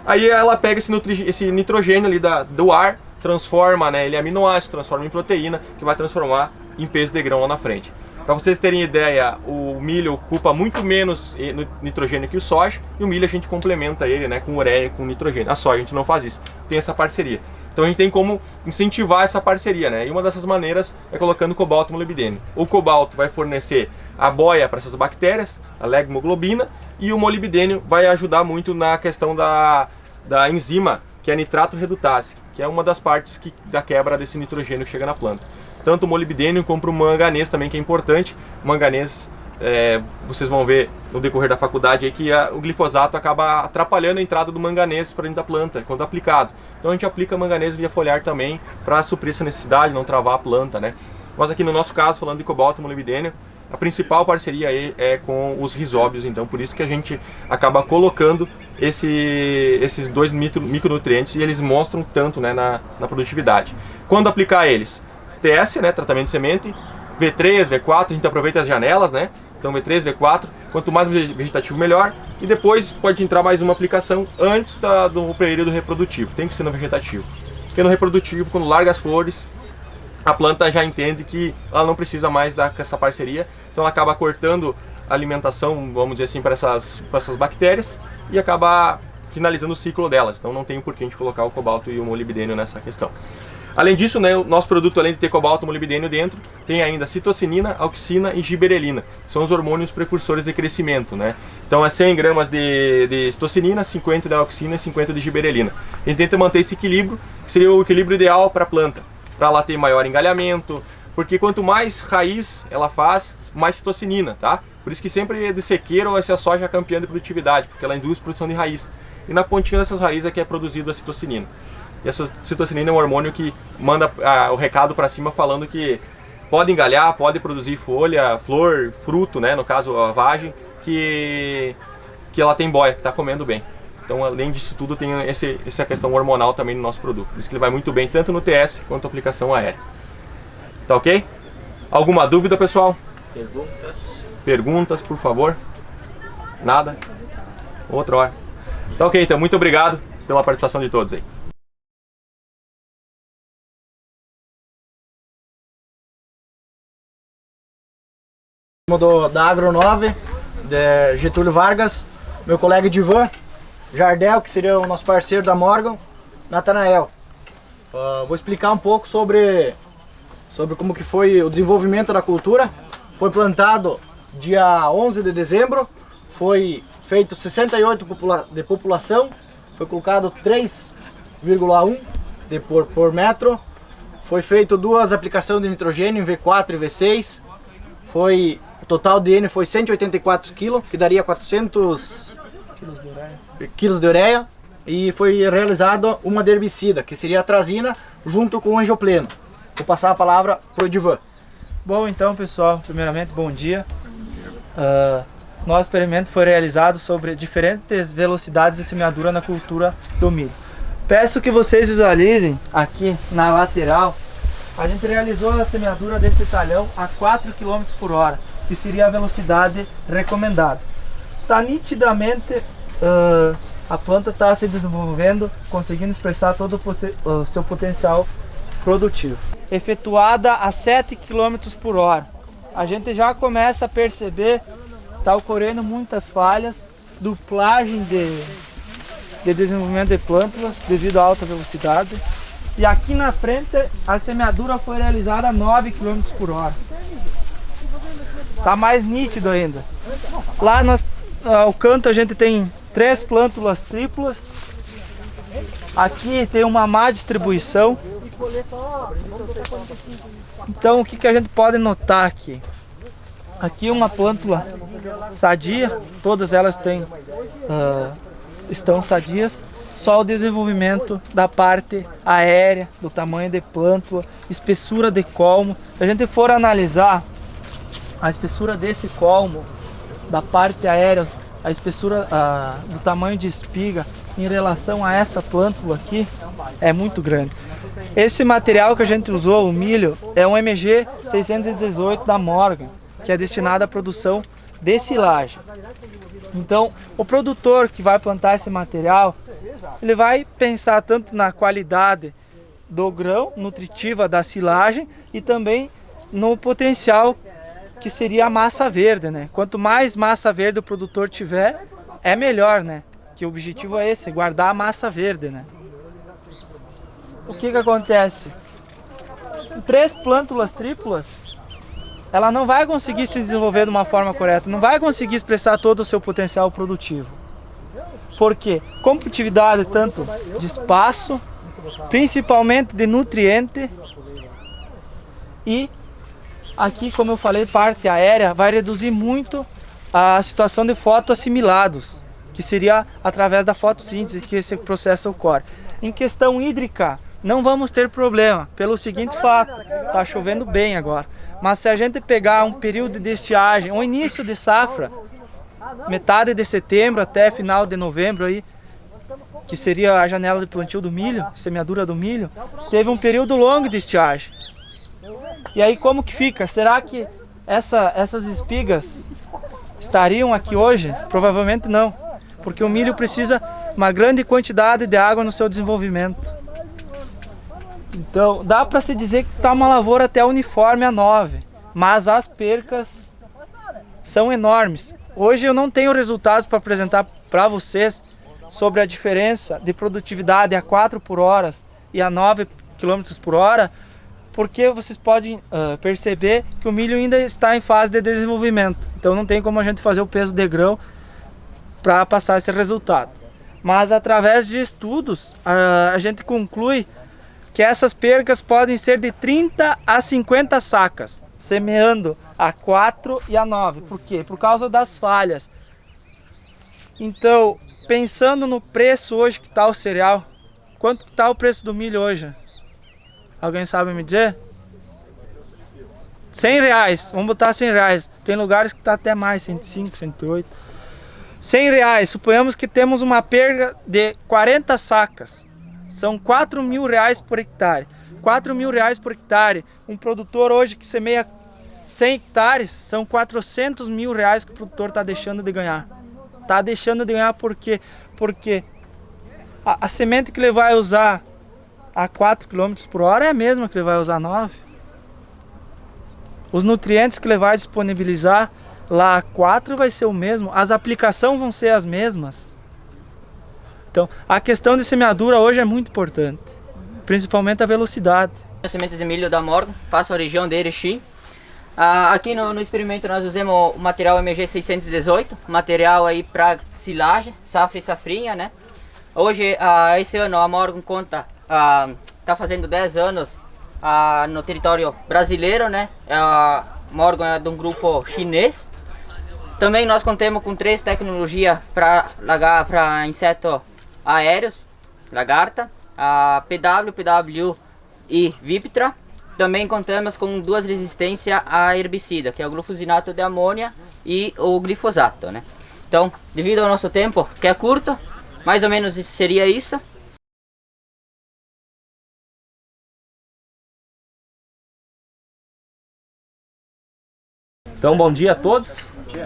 Aí ela pega esse nitrogênio ali do ar, transforma, né, ele é aminoácido, transforma em proteína, que vai transformar em peso de grão lá na frente. Para vocês terem ideia, o milho ocupa muito menos nitrogênio que o soja, e o milho a gente complementa ele, né, com ureia e com nitrogênio. A soja a gente não faz isso, tem essa parceria. Então a gente tem como incentivar essa parceria, né? E uma dessas maneiras é colocando cobalto molibdênio. O cobalto vai fornecer a boia para essas bactérias, a leghemoglobina, e o molibdênio vai ajudar muito na questão da enzima, que é a nitrato redutase, que é uma das partes da quebra desse nitrogênio que chega na planta. Tanto o molibdênio como o manganês também, que é importante. O manganês, vocês vão ver no decorrer da faculdade aí que o glifosato acaba atrapalhando a entrada do manganês para dentro da planta, quando aplicado. Então a gente aplica manganês via foliar também para suprir essa necessidade, não travar a planta, né? Mas aqui no nosso caso, falando de cobalto e molibdênio, a principal parceria aí é com os rizóbios, então por isso que a gente acaba colocando esses dois micronutrientes, e eles mostram tanto, né, na produtividade. Quando aplicar eles? TS, né, tratamento de semente, V3, V4, a gente aproveita as janelas, né? Então V3, V4, quanto mais vegetativo melhor, e depois pode entrar mais uma aplicação antes do período reprodutivo, tem que ser no vegetativo. Porque no reprodutivo, quando larga as flores, a planta já entende que ela não precisa mais dessa parceria, então ela acaba cortando a alimentação, vamos dizer assim, para essas bactérias, e acaba finalizando o ciclo delas. Então não tem por que a gente colocar o cobalto e o molibdênio nessa questão. Além disso, né, o nosso produto, além de ter cobalto e molibdênio dentro, tem ainda citocinina, auxina e giberelina. São os hormônios precursores de crescimento, né? Então é 100 gramas de citocinina, 50 de auxina e 50 de giberelina. A gente tenta manter esse equilíbrio, que seria o equilíbrio ideal para a planta, para ela ter maior engalhamento, porque quanto mais raiz ela faz, mais citocinina, tá? Por isso que sempre de sequeira vai ser a soja campeã de produtividade, porque ela induz produção de raiz. E na pontinha dessas raízes é que é produzido a citocinina. E a citocinina é um hormônio que manda o recado para cima falando que pode engalhar, pode produzir folha, flor, fruto, né, no caso a vagem, que ela tem boia, que está comendo bem. Então, além disso tudo, tem essa questão hormonal também no nosso produto. Por isso que ele vai muito bem, tanto no TS quanto na aplicação aérea. Tá ok? Alguma dúvida, pessoal? Perguntas, por favor? Nada? Outra hora. Tá ok, então, muito obrigado pela participação de todos aí. Da Agro 9, de Getúlio Vargas, meu colega Divan, Jardel, que seria o nosso parceiro da Morgan, Natanael. Vou explicar um pouco sobre como que foi o desenvolvimento da cultura. Foi plantado dia 11 de dezembro, foi feito 68 de população, foi colocado 3,1 por metro, foi feito 2 aplicações de nitrogênio em V4 e V6, o total de N foi 184 kg, que daria 400 quilos de ureia, e foi realizada uma de herbicida, que seria a atrazina, junto com o angiopleno. Vou passar a palavra para o Divan. Bom, então, pessoal, primeiramente, bom dia. Nosso experimento foi realizado sobre diferentes velocidades de semeadura na cultura do milho. Peço que vocês visualizem aqui na lateral, a gente realizou a semeadura desse talhão a 4 km por hora, que seria a velocidade recomendada. Está nitidamente, a planta está se desenvolvendo, conseguindo expressar todo o seu potencial produtivo. Efetuada a 7 km por hora, a gente já começa a perceber que está ocorrendo muitas falhas, duplagem de desenvolvimento de plântulas devido à alta velocidade. E aqui na frente a semeadura foi realizada a 9 km por hora. Está mais nítido ainda. Lá ao canto a gente tem 3 plântulas triplas. Aqui tem uma má distribuição. Então o que a gente pode notar aqui? Aqui uma plântula sadia, todas elas estão sadias. Só o desenvolvimento da parte aérea, do tamanho de plântula, espessura de colmo. Se a gente for analisar a espessura desse colmo, da parte aérea, a espessura do tamanho de espiga em relação a essa plântula aqui, é muito grande. Esse material que a gente usou, o milho, é um MG 618 da Morgan, que é destinado à produção de silagem. Então, o produtor que vai plantar esse material, ele vai pensar tanto na qualidade do grão, nutritiva da silagem, e também no potencial que seria a massa verde, né? Quanto mais massa verde o produtor tiver, é melhor, né? Que o objetivo é esse, guardar a massa verde, né? O que acontece? 3 plântulas triplas, ela não vai conseguir se desenvolver de uma forma correta, não vai conseguir expressar todo o seu potencial produtivo. Por quê? Competitividade tanto de espaço, principalmente de nutriente, e aqui, como eu falei, parte aérea vai reduzir muito a situação de fotoassimilados, que seria através da fotossíntese que esse processo ocorre. Em questão hídrica, não vamos ter problema, pelo seguinte fato, está chovendo bem agora. Mas se a gente pegar um período de estiagem, um início de safra, metade de setembro até final de novembro aí, que seria a janela de plantio do milho, semeadura do milho, teve um período longo de estiagem. E aí como que fica? Será que essas espigas estariam aqui hoje? Provavelmente não, porque o milho precisa uma grande quantidade de água no seu desenvolvimento. Então, dá para se dizer que está uma lavoura até uniforme a 9, mas as percas são enormes. Hoje eu não tenho resultados para apresentar para vocês sobre a diferença de produtividade a 4 por hora e a 9 km por hora, porque vocês podem perceber que o milho ainda está em fase de desenvolvimento. Então não tem como a gente fazer o peso de grão para passar esse resultado. Mas através de estudos, a gente conclui que essas percas podem ser de 30 a 50 sacas, semeando a 4 e a 9. Por quê? Por causa das falhas. Então, pensando no preço hoje que está o cereal, quanto que está o preço do milho hoje? Alguém sabe me dizer? R$100, vamos botar R$100. Tem lugares que está até mais, 105, 108. R$100, suponhamos que temos uma perda de 40 sacas. São R$4.000 por hectare. R$4.000 por hectare. Um produtor hoje que semeia 100 hectares, são R$400.000 que o produtor está deixando de ganhar. Está deixando de ganhar por quê? Porque a semente que ele vai usar a 4 km por hora é a mesma que ele vai usar a 9. Os nutrientes que ele vai disponibilizar lá a 4 vai ser o mesmo. As aplicações vão ser as mesmas. Então, a questão de semeadura hoje é muito importante. Principalmente a velocidade. Sementes de milho da Morgan, faço a região de Erechim. Aqui no experimento nós usamos o material MG 618, material aí para silagem, safra e safrinha, né? Hoje, esse ano a Morgan conta, tá fazendo 10 anos no território brasileiro, né? A Morgan é de um grupo chinês. Também nós contamos com 3 tecnologias para insetos aéreos, lagarta, a PW, PWU e Viptra. Também contamos com 2 resistências a herbicida, que é o glufosinato de amônia e o glifosato, né? Então, devido ao nosso tempo, que é curto, mais ou menos seria isso. Então, bom dia a todos.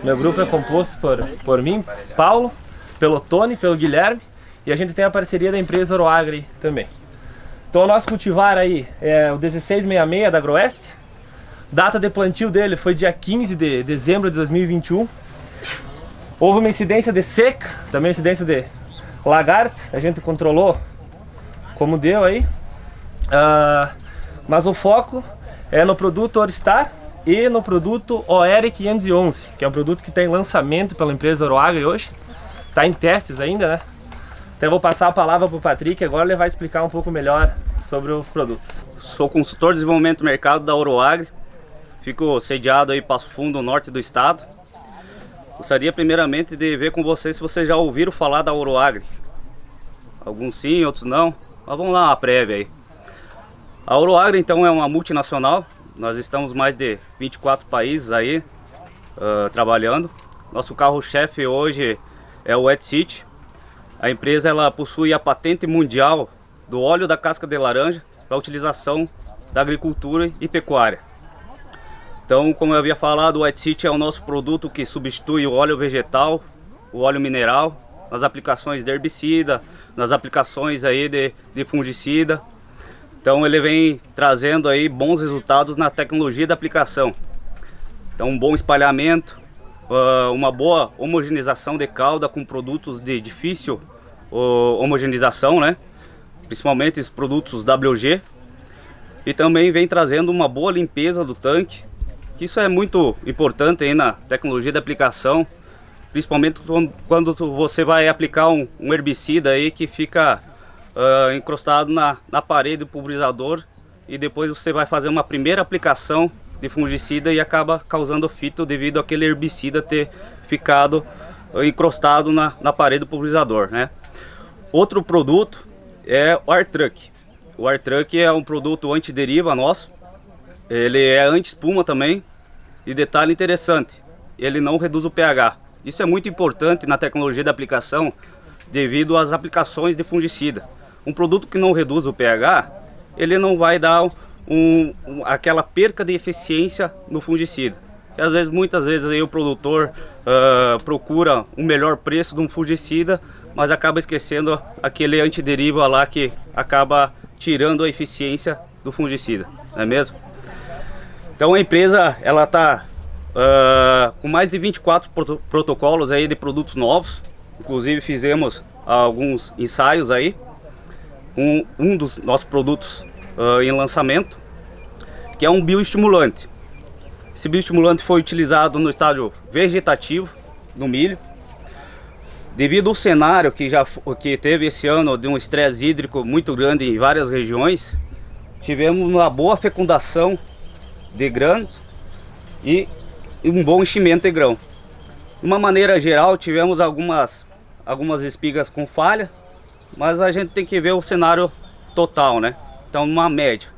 Meu grupo é composto por mim, Paulo, pelo Tony, pelo Guilherme, e a gente tem a parceria da empresa Oroagri também. Então o nosso cultivar aí é o 1666 da Agroeste. Data de plantio dele foi dia 15 de dezembro de 2021. Houve uma incidência de seca, também incidência de lagarta. A gente controlou como deu aí. Mas o foco é no produto Oristar e no produto OR 511, que é um produto que tem lançamento pela empresa Oroagri hoje. Está em testes ainda, né? Então eu vou passar a palavra para o Patrick, agora ele vai explicar um pouco melhor sobre os produtos. Sou consultor de desenvolvimento do mercado da Oroagri, fico sediado aí em Passo Fundo, no norte do estado. Gostaria primeiramente de ver com vocês se vocês já ouviram falar da Oroagri. Alguns sim, outros não, mas vamos lá uma prévia aí. A Oroagri então é uma multinacional, nós estamos em mais de 24 países aí trabalhando. Nosso carro-chefe hoje é o Wet City. A empresa ela possui a patente mundial do óleo da casca de laranja para utilização da agricultura e pecuária. Então, como eu havia falado, o Wet City é o nosso produto que substitui o óleo vegetal, o óleo mineral, nas aplicações de herbicida, nas aplicações aí de fungicida. Então ele vem trazendo aí bons resultados na tecnologia da aplicação. Então um bom espalhamento, uma boa homogeneização de cauda com produtos de difícil homogeneização, né? Principalmente os produtos WG. E também vem trazendo uma boa limpeza do tanque, que isso é muito importante aí na tecnologia de aplicação, principalmente quando você vai aplicar um herbicida aí que fica encrostado na parede do pulverizador e depois você vai fazer uma primeira aplicação de fungicida e acaba causando fito devido àquele herbicida ter ficado encrostado na parede do pulverizador, né? Outro produto é o AirTruck. O AirTruck é um produto antideriva nosso, ele é anti-espuma também e detalhe interessante, ele não reduz o pH. Isso é muito importante na tecnologia de aplicação devido às aplicações de fungicida. Um produto que não reduz o pH, ele não vai dar aquela perca de eficiência no fungicida. E às vezes, muitas vezes aí o produtor procura um melhor preço de um fungicida, mas acaba esquecendo aquele antideriva lá que acaba tirando a eficiência do fungicida, não é mesmo? Então a empresa ela está com mais de 24 protocolos aí de produtos novos, inclusive fizemos alguns ensaios aí com um dos nossos produtos em lançamento, que é um bioestimulante. Esse bioestimulante foi utilizado no estágio vegetativo no milho. Devido ao cenário que teve esse ano de um estresse hídrico muito grande em várias regiões, tivemos uma boa fecundação de grãos e um bom enchimento de grão. De uma maneira geral, tivemos algumas espigas com falha, mas a gente tem que ver o cenário total, né? Então, uma média.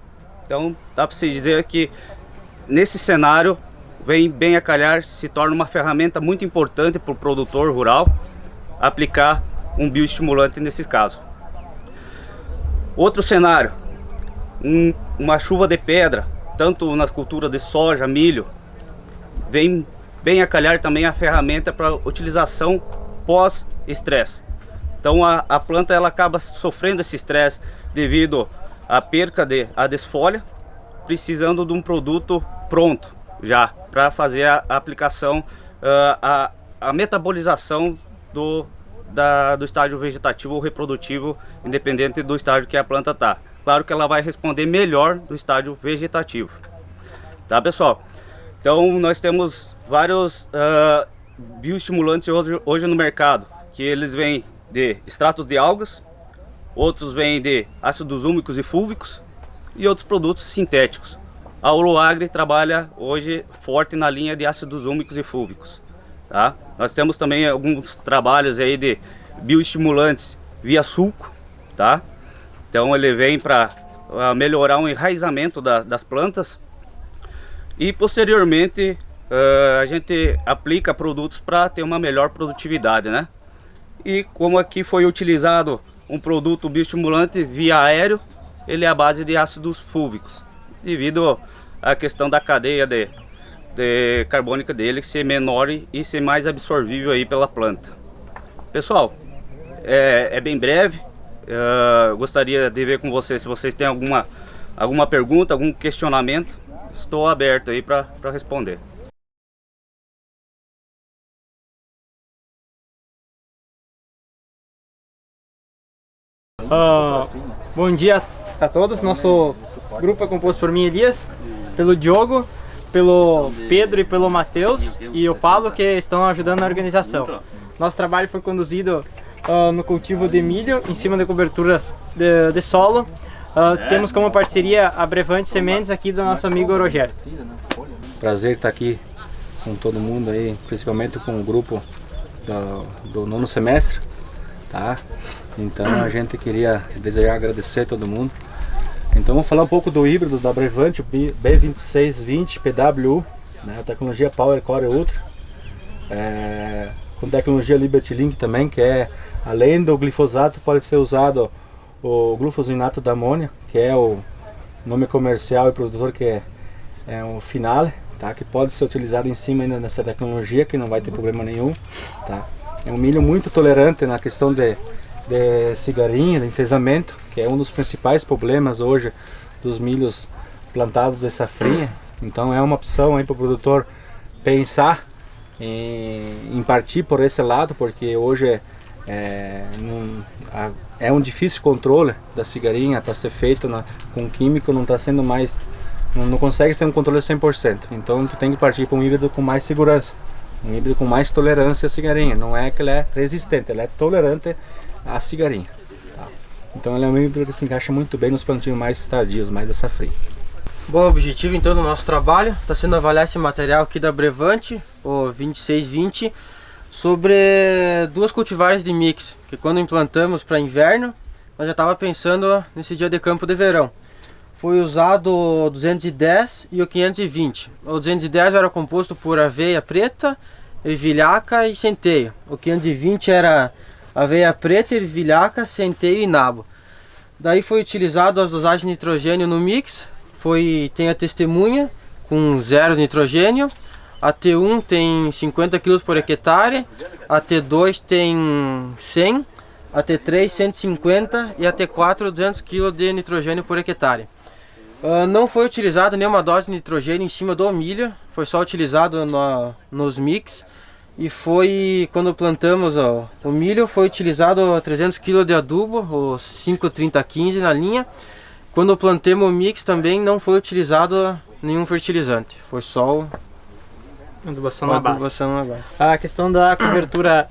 Então, dá para se dizer que nesse cenário, vem bem a calhar, se torna uma ferramenta muito importante para o produtor rural aplicar um bioestimulante nesse caso. Outro cenário, uma chuva de pedra, tanto nas culturas de soja, milho, vem bem a calhar também a ferramenta para utilização pós-estresse. Então a planta ela acaba sofrendo esse estresse devido à perca da desfolha, precisando de um produto pronto já para fazer a aplicação, a metabolização do estágio vegetativo ou reprodutivo, independente do estágio que a planta está. Claro que ela vai responder melhor do estágio vegetativo. Tá, pessoal? Então nós temos vários bioestimulantes hoje no mercado, que eles vêm de extratos de algas, outros vêm de ácidos úmicos e fúlvicos e outros produtos sintéticos. A Oroagri trabalha hoje forte na linha de ácidos úmicos e fúlvicos. Tá? Nós temos também alguns trabalhos aí de bioestimulantes via sulco, tá? Então ele vem para melhorar o enraizamento das plantas e posteriormente a gente aplica produtos para ter uma melhor produtividade, né? E como aqui foi utilizado um produto bioestimulante via aéreo, ele é a base de ácidos fúlvicos, devido à questão da cadeia de carbônica dele ser menor e ser mais absorvível aí pela planta. Pessoal, é bem breve. Gostaria de ver com vocês se vocês têm alguma pergunta, algum questionamento. Estou aberto aí para responder. Bom dia a todos. Nosso grupo é composto por mim, Elias, pelo Diogo, pelo Pedro e pelo Matheus e o Paulo, que estão ajudando na organização. Nosso trabalho foi conduzido no cultivo de milho, em cima de coberturas de solo. Temos como parceria a Brevante Sementes aqui do nosso amigo Rogério. Prazer estar aqui com todo mundo aí, principalmente com o grupo do nono semestre, tá? Então a gente queria desejar agradecer a todo mundo. Então vamos falar um pouco do híbrido da Brevante, o B2620 PWU, né? A tecnologia Power Core Ultra, com tecnologia Liberty Link também, que é, além do glifosato, pode ser usado o glufosinato da amônia, que é o nome comercial e produtor, que é o Finale, tá? Que pode ser utilizado em cima ainda nessa tecnologia, que não vai ter problema nenhum, tá? É um milho muito tolerante na questão de cigarinha, de enfesamento, que é um dos principais problemas hoje dos milhos plantados de safrinha. Então é uma opção aí para o produtor pensar em partir por esse lado, porque hoje é um difícil controle da cigarinha para ser feito com químico, não está sendo mais, não consegue ser um controle 100%. Então tu tem que partir para um híbrido com mais segurança, um híbrido com mais tolerância à cigarinha. Não é que ele é resistente, ele é tolerante à cigarinha, tá? Então ele é um híbrido que se encaixa muito bem nos plantios mais tardios, mais da safrinha. Bom, o objetivo então do nosso trabalho está sendo avaliar esse material aqui da Brevante, o 2620, sobre duas cultivares de mix, que quando implantamos para inverno, nós já estava pensando nesse dia de campo de verão. Foi usado o 210 e o 520. O 210 era composto por aveia preta, ervilhaca e centeio. O 520 era aveia preta, ervilhaca, centeio e nabo. Daí foi utilizado as dosagens de nitrogênio no mix. Tem a testemunha com 0 nitrogênio, a T1 tem 50 kg por hectare, a T2 tem 100, a T3 150 e a T4 200 kg de nitrogênio por hectare. Não foi utilizada nenhuma dose de nitrogênio em cima do milho, foi só utilizado nos mix. E foi, quando plantamos o milho, foi utilizado 300 kg de adubo, o 5-30-15 na linha. Quando plantamos o mix também não foi utilizado nenhum fertilizante, foi só adubação na base. A questão da cobertura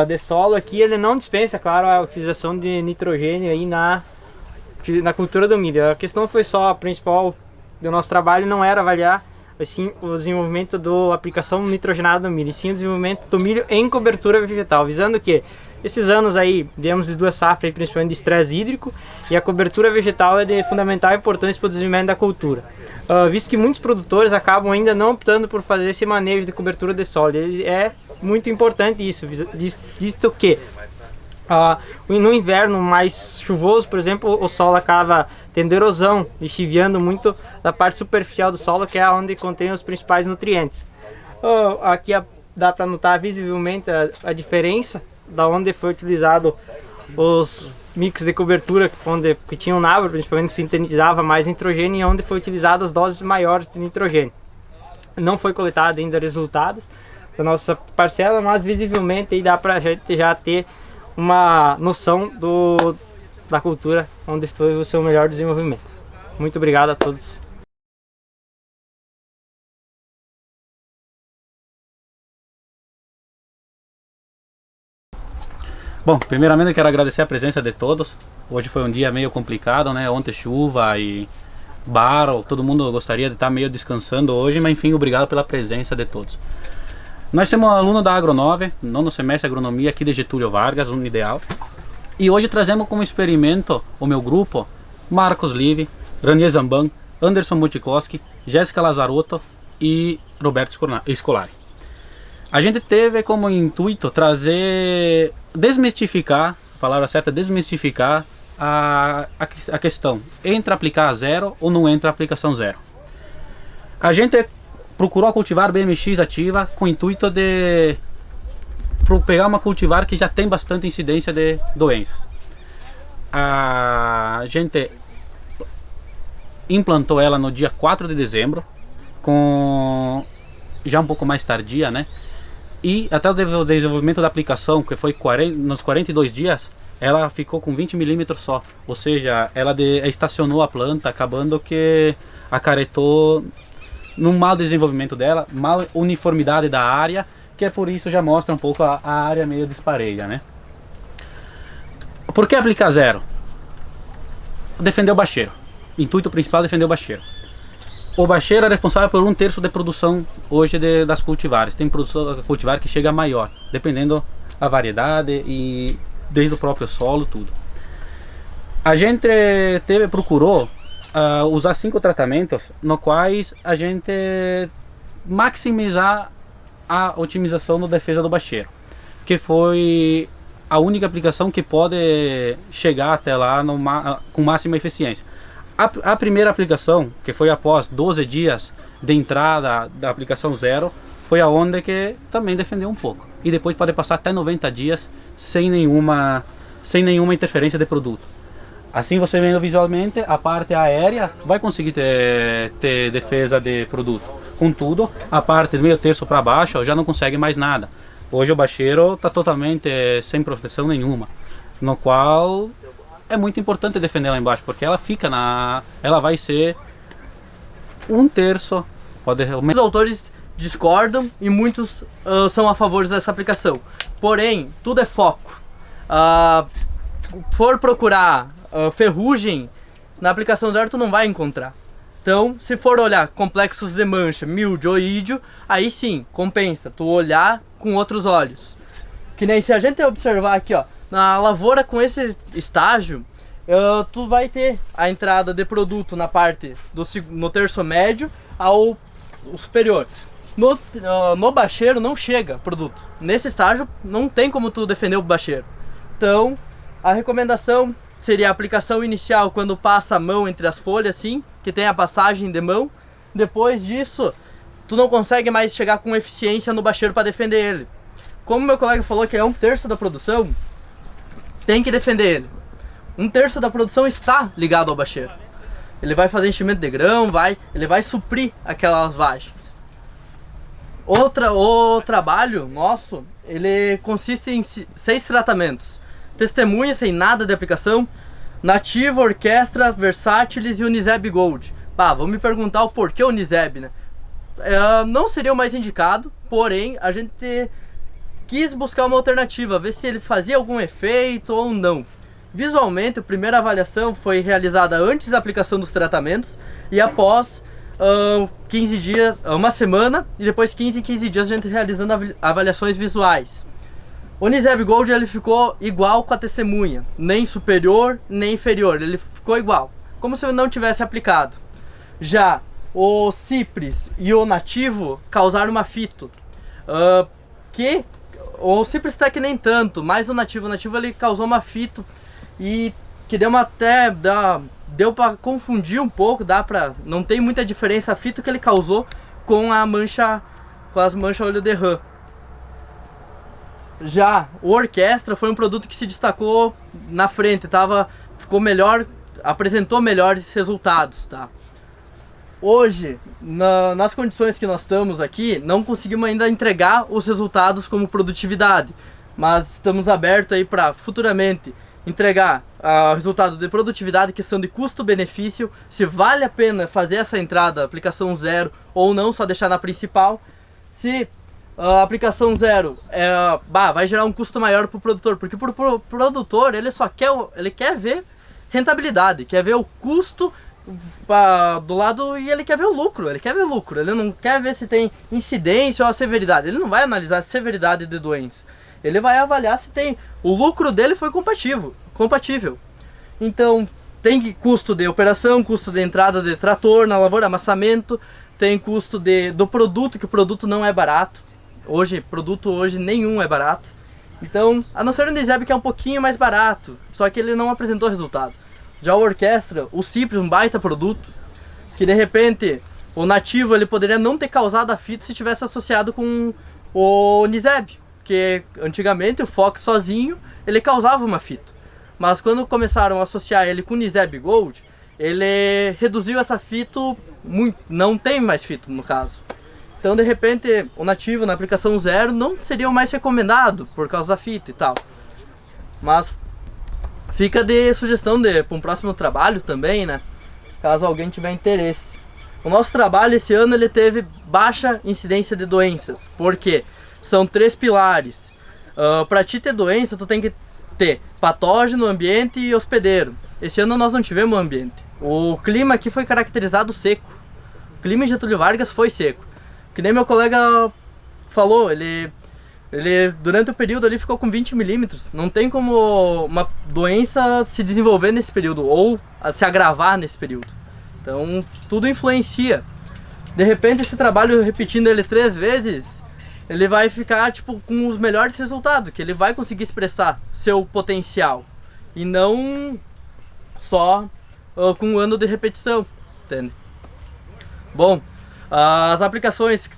de solo aqui, ele não dispensa, claro, a utilização de nitrogênio aí na cultura do milho. A questão foi só, a principal do nosso trabalho não era avaliar assim, o desenvolvimento da aplicação nitrogenada no milho, e sim o desenvolvimento do milho em cobertura vegetal, visando que esses anos aí, viemos de 2 safras, principalmente de estresse hídrico, e a cobertura vegetal é de fundamental importância para o desenvolvimento da cultura. Visto que muitos produtores acabam ainda não optando por fazer esse manejo de cobertura de solo, e é muito importante isso, visto que no inverno mais chuvoso, por exemplo, o solo acaba tendo erosão, lixiviando muito da parte superficial do solo, que é onde contém os principais nutrientes. Aqui dá para notar visivelmente a diferença da onde foi utilizado os mix de cobertura, que tinham nabra, principalmente sintetizava mais nitrogênio, e onde foi utilizado as doses maiores de nitrogênio. Não foi coletado ainda resultados da nossa parcela, mas visivelmente aí dá para a gente já ter uma noção da cultura onde foi o seu melhor desenvolvimento. Muito obrigado a todos. Bom, primeiramente eu quero agradecer a presença de todos. Hoje foi um dia meio complicado, né? Ontem chuva e barro, todo mundo gostaria de estar meio descansando hoje, mas enfim, obrigado pela presença de todos. Nós temos um aluno da Agro9, nono semestre de agronomia aqui de Getúlio Vargas, Unideal. E hoje trazemos como experimento o meu grupo, Marcos Live, Ranier Zamban, Anderson Mutikowski, Jéssica Lazarotto e Roberto Scolari. A gente teve como intuito desmistificar, a palavra certa, desmistificar a questão entre aplicar zero ou não entre aplicação zero. A gente procurou cultivar BMX ativa com o intuito de pegar uma cultivar que já tem bastante incidência de doenças. A gente implantou ela no dia 4 de dezembro, já um pouco mais tardia, né? E até o desenvolvimento da aplicação, que foi nos 42 dias, ela ficou com 20 milímetros só. Ou seja, ela estacionou a planta, acabando que acarretou num mau desenvolvimento dela, mal uniformidade da área, que é por isso já mostra um pouco a área meio dispareja, né? Por que aplicar zero? Defender o bacheiro. Intuito principal é defender o bacheiro. O bacheiro é responsável por 1/3 de produção hoje das cultivares. Tem produção cultivar que chega maior, dependendo da variedade e desde o próprio solo, tudo. A gente procurou usar 5 tratamentos, no quais a gente maximizar a otimização da defesa do bacheiro, que foi a única aplicação que pode chegar até lá com máxima eficiência. A primeira aplicação, que foi após 12 dias de entrada da aplicação zero, foi aonde que também defendeu um pouco. E depois pode passar até 90 dias sem nenhuma interferência de produto. Assim, você vendo visualmente, a parte aérea vai conseguir ter defesa de produto. Contudo, a parte do meio terço para baixo já não consegue mais nada. Hoje o bacheiro está totalmente sem proteção nenhuma, no qual é muito importante defender lá embaixo, porque ela ela vai ser 1/3. Os autores discordam e muitos são a favor dessa aplicação. Porém, tudo é foco. For procurar ferrugem, na aplicação zero tu não vai encontrar. Então, se for olhar complexos de mancha, mildio ou ídio, aí sim, compensa tu olhar com outros olhos. Que nem se a gente observar aqui, ó, na lavoura com esse estágio, tu vai ter a entrada de produto na parte no terço médio ao superior. No bacheiro não chega produto. Nesse estágio não tem como tu defender o bacheiro. Então, a recomendação seria a aplicação inicial quando passa a mão entre as folhas, assim, que tem a passagem de mão. Depois disso, tu não consegue mais chegar com eficiência no bacheiro para defender ele. Como meu colega falou que é 1/3 da produção, tem que defender ele. 1/3 da produção está ligado ao bacheiro. Ele vai fazer enchimento de grão, ele vai suprir aquelas vagens. O trabalho nosso, ele consiste em 6 tratamentos. Testemunha sem nada de aplicação, Nativa, Orquestra, Versátilis e Uniseb Gold. Vamos me perguntar o porquê Uniseb, né? Não seria o mais indicado, porém a gente quis buscar uma alternativa, ver se ele fazia algum efeito ou não. Visualmente, a primeira avaliação foi realizada antes da aplicação dos tratamentos e após 15 dias, uma semana, e depois 15 em 15 dias a gente realizando avaliações visuais. O Nizeb Gold ele ficou igual com a testemunha, nem superior nem inferior, ele ficou igual, como se eu não tivesse aplicado. Já o Cypris e o Nativo causaram uma fito, que o Cypris até que nem tanto, mas o Nativo ele causou uma fito e que deu para confundir um pouco, não tem muita diferença a fito que ele causou com as manchas olho de rã. Já o Orquestra foi um produto que se destacou na frente, ficou melhor, apresentou melhores resultados, tá? Hoje, nas condições que nós estamos aqui, não conseguimos ainda entregar os resultados como produtividade, mas estamos abertos aí para futuramente entregar resultado de produtividade, questão de custo-benefício, se vale a pena fazer essa entrada, aplicação zero, ou não, só deixar na principal. Se a aplicação zero vai gerar um custo maior para o produtor, porque para o produtor ele quer ver rentabilidade, quer ver o custo do lado e ele quer ver o lucro, ele não quer ver se tem incidência ou a severidade, ele não vai analisar a severidade de doença, ele vai avaliar se o lucro dele foi compatível. Então tem custo de operação, custo de entrada de trator na lavoura, amassamento, tem custo do produto, que o produto não é barato. Produto hoje nenhum é barato. Então, a não ser o Nizeb, que é um pouquinho mais barato, só que ele não apresentou resultado. Já o Orquestra, o Cypris, um baita produto, que de repente o Nativo ele poderia não ter causado a fito se tivesse associado com o Nizeb, que antigamente o Fox sozinho ele causava uma fito. Mas quando começaram a associar ele com o Nizeb Gold, ele reduziu essa fito muito, não tem mais fito no caso. Então, de repente, o Nativo na aplicação zero não seria o mais recomendado por causa da fito e tal. Mas fica de sugestão para um próximo trabalho também, né? Caso alguém tiver interesse. O nosso trabalho esse ano ele teve baixa incidência de doenças. Por quê? São 3 pilares. Para ti ter doença, tu tem que ter patógeno, ambiente e hospedeiro. Esse ano nós não tivemos ambiente. O clima aqui foi caracterizado seco. O clima em Getúlio Vargas foi seco. Que nem meu colega falou, ele durante o período ali ficou com 20 milímetros. Não tem como uma doença se desenvolver nesse período ou se agravar nesse período. Então tudo influencia. De repente esse trabalho, repetindo ele 3 vezes, ele vai ficar com os melhores resultados, que ele vai conseguir expressar seu potencial. E não só com um ano de repetição, entende? Bom, as aplicações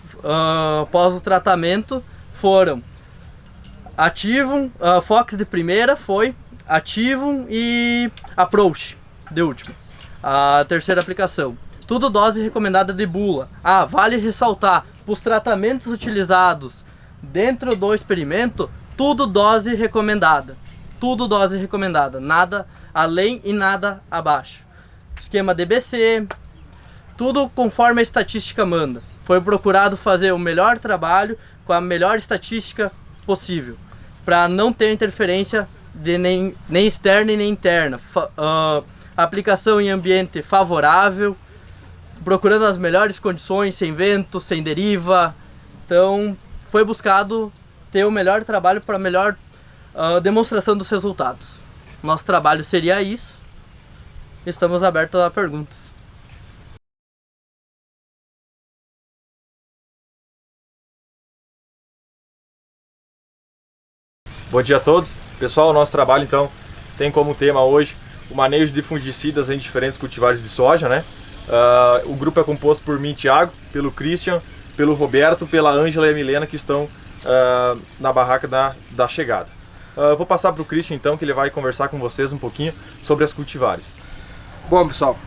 após o tratamento foram Ativum, Fox de primeira foi Ativum e Approach de último. A terceira aplicação. Tudo dose recomendada de bula. Vale ressaltar, para os tratamentos utilizados dentro do experimento, tudo dose recomendada. Tudo dose recomendada, nada além e nada abaixo. Esquema DBC, tudo conforme a estatística manda. Foi procurado fazer o melhor trabalho com a melhor estatística possível, para não ter interferência de nem externa e nem interna. Aplicação em ambiente favorável, procurando as melhores condições, sem vento, sem deriva. Então foi buscado ter o melhor trabalho para a melhor demonstração dos resultados. Nosso trabalho seria isso. Estamos abertos a perguntas. Bom dia a todos. Pessoal, o nosso trabalho então tem como tema hoje o manejo de fungicidas em diferentes cultivares de soja, né? O grupo é composto por mim, Thiago, pelo Christian, pelo Roberto, pela Ângela e a Milena, que estão na barraca da chegada. Vou passar para o Christian então, que ele vai conversar com vocês um pouquinho sobre as cultivares. Bom pessoal,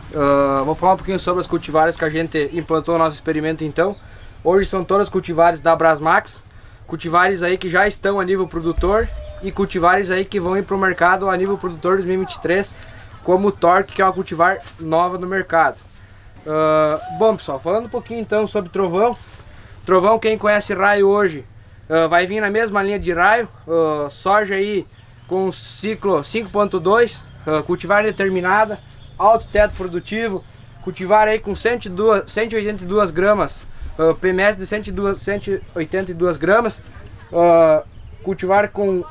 vou falar um pouquinho sobre as cultivares que a gente implantou no nosso experimento então. Hoje são todas cultivares da Brasmax, cultivares aí que já estão a nível produtor e cultivares aí que vão ir para o mercado a nível produtor 2023, como o Torque, que é uma cultivar nova no mercado. Bom pessoal, falando um pouquinho então sobre Trovão. Trovão, quem conhece raio hoje, vai vir na mesma linha de raio, soja aí com ciclo 5.2, cultivar determinada, alto teto produtivo, cultivar aí com 182 gramas, PMS de 182 gramas, cultivar com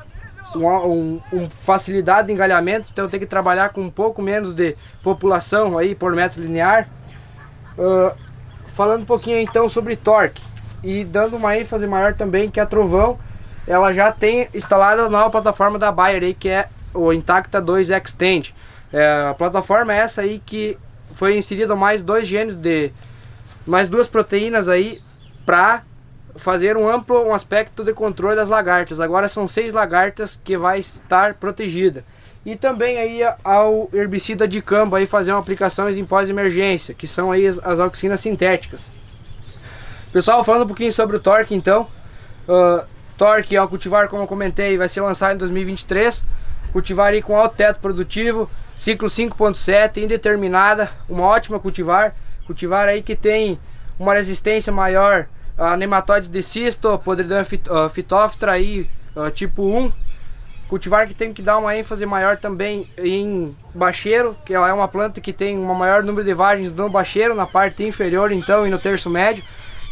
facilidade de engalhamento, então tem que trabalhar com um pouco menos de população aí por metro linear. Falando um pouquinho então sobre torque e dando uma ênfase maior também que a Trovão, ela já tem instalada a nova plataforma da Bayer aí, que é o Intacta 2 Extend. A plataforma é essa aí que foi inserida mais 2 genes mais 2 proteínas aí para fazer um aspecto de controle das lagartas. Agora são 6 lagartas que vai estar protegida. E também aí ao herbicida de campo aí fazer uma aplicação em pós-emergência, que são aí as auxinas sintéticas. Pessoal, falando um pouquinho sobre o torque então. Torque é um cultivar, como eu comentei, vai ser lançado em 2023. Cultivar aí com alto teto produtivo, ciclo 5.7, indeterminada, uma ótima cultivar. Cultivar aí que tem uma resistência maior a nematóides de cisto, podridão fitóftora aí, tipo 1. Cultivar que tem que dar uma ênfase maior também em bacheiro, que ela é uma planta que tem um maior número de vagens no bacheiro, na parte inferior então e no terço médio.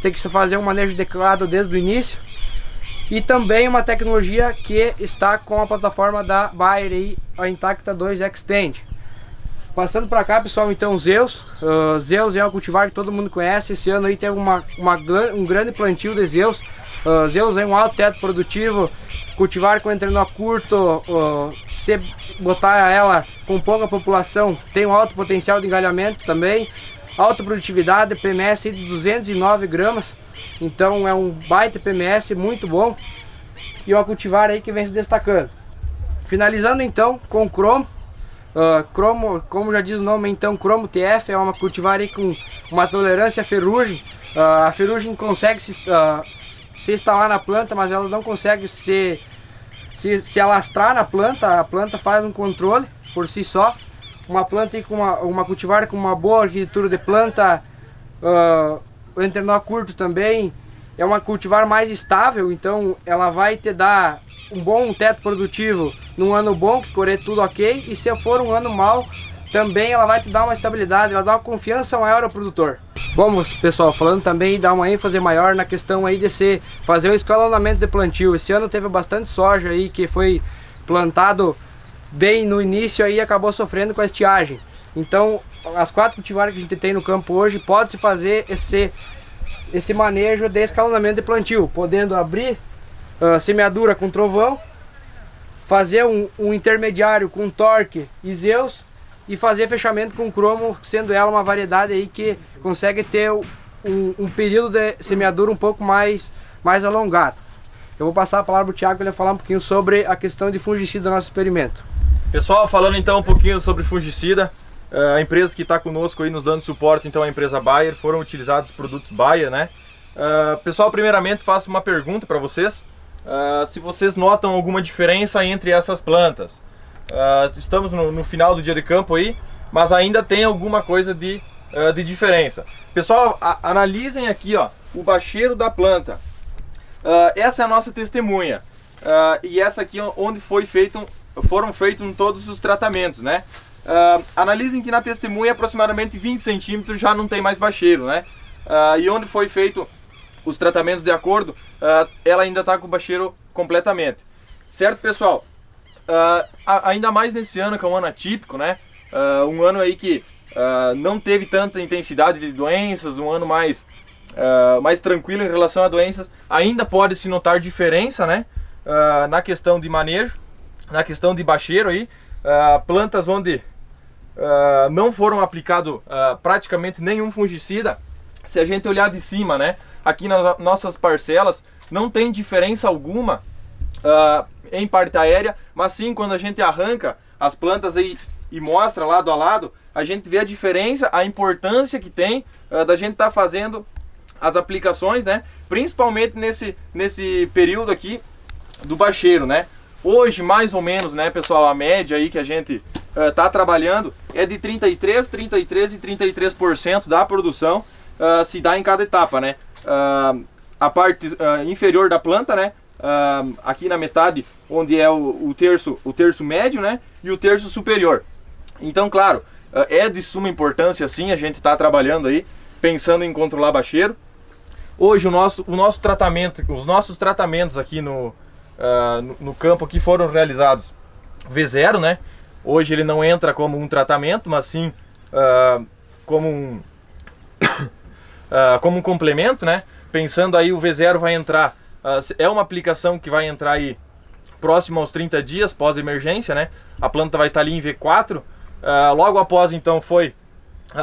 Tem que se fazer um manejo adequado desde o início. E também uma tecnologia que está com a plataforma da Bayer aí, a Intacta 2 Extend. Passando para cá, pessoal, então Zeus. Zeus é um cultivar que todo mundo conhece. Esse ano aí teve um grande plantio de Zeus. Zeus é um alto teto produtivo, cultivar com entrenó curto, se botar ela com pouca população, tem um alto potencial de engalhamento também, alta produtividade, PMS de 209 gramas, então é um baita PMS muito bom e uma cultivar aí que vem se destacando. Finalizando então com o Cromo. Cromo, como já diz o nome então, Cromo TF é uma cultivar aí com uma tolerância à ferrugem. A ferrugem consegue se instalar na planta, mas ela não consegue se alastrar na planta. A planta faz um controle por si só. Uma planta aí com uma cultivar com uma boa arquitetura de planta, o entrenó curto também, é uma cultivar mais estável, então ela vai te dar um bom teto produtivo num ano bom, que correr tudo ok, e se for um ano mau, também ela vai te dar uma estabilidade, ela dá uma confiança maior ao produtor. Bom, pessoal, falando também, dar uma ênfase maior na questão aí de fazer o escalonamento de plantio. Esse ano teve bastante soja aí que foi plantado bem no início aí, acabou sofrendo com a estiagem. Então, as 4 cultivares que a gente tem no campo hoje, pode-se fazer esse manejo de escalonamento de plantio, podendo abrir semeadura com Trovão, fazer um intermediário com Torque e Zeus e fazer fechamento com Cromo, sendo ela uma variedade aí que consegue ter um período de semeadura um pouco mais alongado. Eu vou passar a palavra para o Thiago, ele vai falar um pouquinho sobre a questão de fungicida do nosso experimento. Pessoal, falando então um pouquinho sobre fungicida, a empresa que está conosco aí nos dando suporte, então a empresa Bayer, foram utilizados produtos Bayer, né? Pessoal, primeiramente faço uma pergunta para vocês, se vocês notam alguma diferença entre essas plantas. Estamos no final do dia de campo aí, mas ainda tem alguma coisa de diferença. Pessoal, analisem aqui, ó, o bacheiro da planta. Essa é a nossa testemunha, e essa aqui onde foram feitos todos os tratamentos, né? Analisem que na testemunha aproximadamente 20 centímetros já não tem mais bacheiro, né? E onde foi feito os tratamentos de acordo, ela ainda está com o bacheiro completamente. Certo, pessoal? Ainda mais nesse ano, que é um ano atípico, né? Um ano aí que não teve tanta intensidade de doenças, um ano mais tranquilo em relação a doenças. Ainda pode se notar diferença, né? Na questão de manejo, na questão de bacheiro aí, plantas onde não foram aplicados praticamente nenhum fungicida. Se a gente olhar de cima, né? Aqui nas nossas parcelas não tem diferença alguma em parte aérea, mas sim quando a gente arranca as plantas aí e mostra lado a lado, a gente vê a diferença, a importância que tem da gente estar fazendo as aplicações, né? Principalmente nesse período aqui do bacheiro, né? Hoje, mais ou menos, né, pessoal, a média aí que a gente está trabalhando é de 33 e 33% da produção se dá em cada etapa, né? A parte inferior da planta, né? Aqui na metade, onde é o terço médio, né? E o terço superior. Então, claro, é de suma importância sim, a gente está trabalhando aí, pensando em controlar bacheiro. Hoje o nosso tratamento, os nossos tratamentos aqui no campo aqui foram realizados V0, né? Hoje ele não entra como um tratamento, mas sim como um complemento, né? Pensando aí, o V0 vai entrar, é uma aplicação que vai entrar aí próximo aos 30 dias pós-emergência, né? A planta vai estar ali em V4, logo após então foi,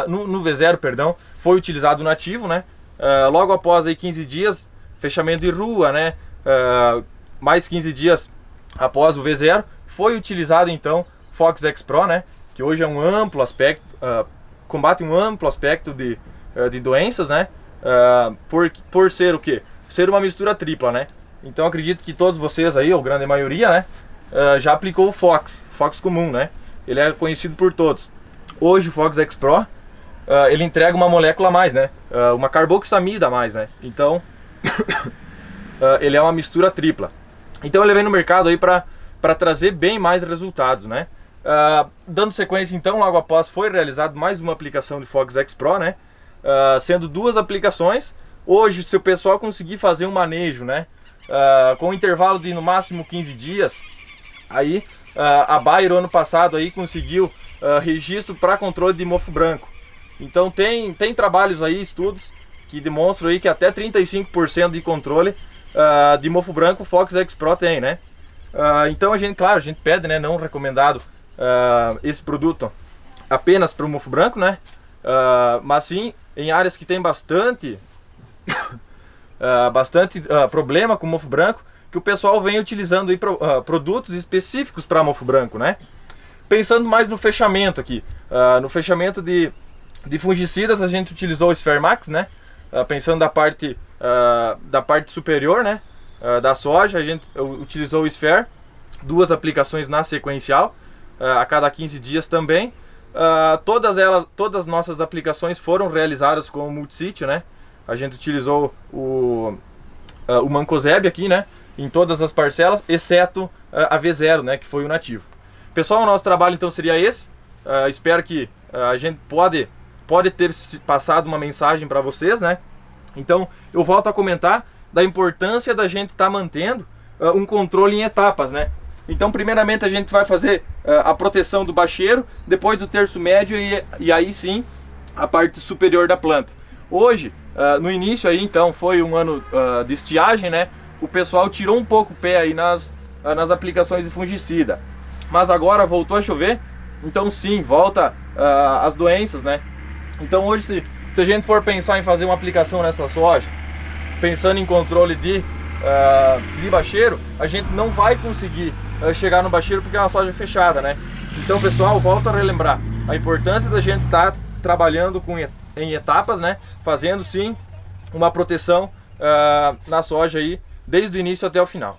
no V0, perdão, foi utilizado o nativo, né? Logo após aí 15 dias, fechamento de rua, né? Mais 15 dias após o V0, foi utilizado então Fox X Pro, né? Que hoje é um amplo aspecto, combate um amplo aspecto de doenças, né? Por ser o quê? Ser uma mistura tripla, né? Então acredito que todos vocês aí, ou grande maioria, né? Já aplicou o Fox comum, né? Ele é conhecido por todos. Hoje o Fox X Pro, ele entrega uma molécula a mais, né? Uma carboxamida a mais, né? Então, ele é uma mistura tripla. Então ele vem no mercado aí para trazer bem mais resultados, né? Dando sequência então, logo após foi realizado mais uma aplicação de Fox X Pro, né? Sendo 2 aplicações. Hoje, se o pessoal conseguir fazer um manejo, né? Com um intervalo de no máximo 15 dias, aí a Bayer ano passado aí conseguiu registro para controle de mofo branco. Então tem trabalhos aí, estudos que demonstram aí que até 35% de controle de mofo branco o Fox X Pro tem, né? Então a gente pede, né, não recomendado esse produto apenas para o mofo branco, né? Mas sim em áreas que tem bastante problema com mofo branco, que o pessoal vem utilizando aí produtos específicos para mofo branco, né? Pensando mais no fechamento aqui, no fechamento de fungicidas, a gente utilizou o Sfermax, né? Pensando da parte superior, né? Da soja, a gente utilizou o Sfer, 2 aplicações na sequencial, a cada 15 dias também. Todas as nossas aplicações foram realizadas com o multissítio, né? A gente utilizou o Mancozeb aqui, né? Em todas as parcelas, exceto a V0, né? Que foi o nativo. Pessoal, o nosso trabalho então seria esse. Espero que a gente pode ter passado uma mensagem para vocês, né? Então eu volto a comentar da importância da gente estar mantendo um controle em etapas, né? Então primeiramente a gente vai fazer a proteção do bacheiro, depois do terço médio e aí sim a parte superior da planta. Hoje, no início aí então foi um ano de estiagem, né? O pessoal tirou um pouco o pé aí nas aplicações de fungicida. Mas agora voltou a chover, então sim, volta as doenças, né? Então hoje se a gente for pensar em fazer uma aplicação nessa soja, pensando em controle de bacheiro, a gente não vai conseguir chegar no bacheiro porque é uma soja fechada, né? Então pessoal, volto a relembrar a importância da gente estar trabalhando em etapas, né? Fazendo sim uma proteção na soja aí, desde o início até o final.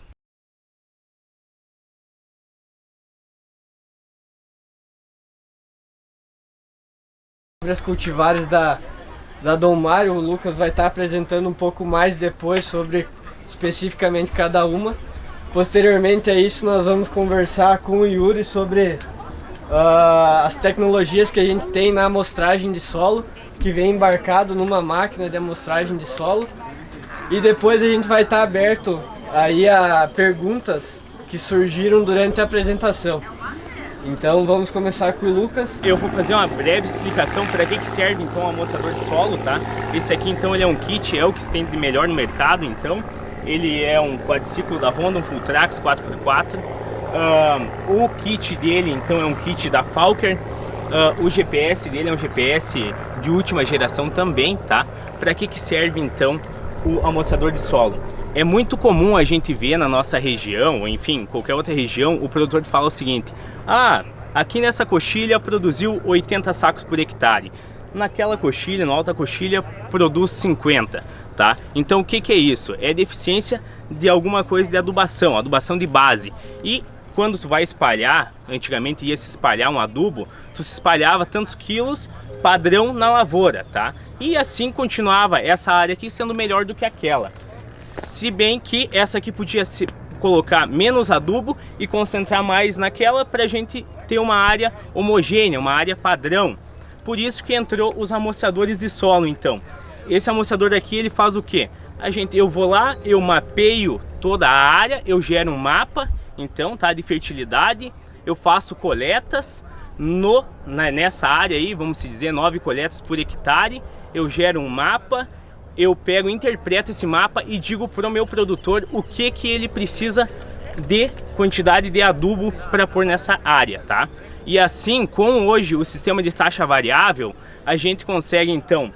Sobre as cultivares da Dom Mário, o Lucas vai estar apresentando um pouco mais depois sobre especificamente cada uma. Posteriormente a isso nós vamos conversar com o Yuri sobre as tecnologias que a gente tem na amostragem de solo, que vem embarcado numa máquina de amostragem de solo. E depois a gente vai estar aberto aí a perguntas que surgiram durante a apresentação. Então vamos começar com o Lucas. Eu vou fazer uma breve explicação para que serve então o amostrador de solo, tá? Esse aqui então ele é um kit, é o que se tem de melhor no mercado, então. Ele é um quadriciclo da Honda, um Fulltrax 4x4. O kit dele então é um kit da Falker. O GPS dele é um GPS de última geração também, tá? Para que serve então o amostrador de solo? É muito comum a gente ver na nossa região, ou enfim, qualquer outra região, o produtor fala o seguinte: aqui nessa coxilha produziu 80 sacos por hectare, naquela coxilha, na alta coxilha, produz 50, tá? Então o que é isso? É deficiência de alguma coisa de adubação de base. E quando tu vai espalhar, antigamente ia se espalhar um adubo, tu se espalhava tantos quilos padrão na lavoura, tá? E assim continuava essa área aqui sendo melhor do que aquela. Se bem que essa aqui podia colocar menos adubo e concentrar mais naquela para a gente ter uma área homogênea, uma área padrão. Por isso que entrou os amostradores de solo. Então, esse amostrador aqui, ele faz o que? Eu vou lá, eu mapeio toda a área, eu gero um mapa, então, tá, de fertilidade, eu faço coletas nessa área aí, vamos dizer, 9 coletas por hectare, eu gero um mapa, eu pego, interpreto esse mapa e digo para o meu produtor o que ele precisa de quantidade de adubo para pôr nessa área, tá? E assim, com hoje o sistema de taxa variável, a gente consegue então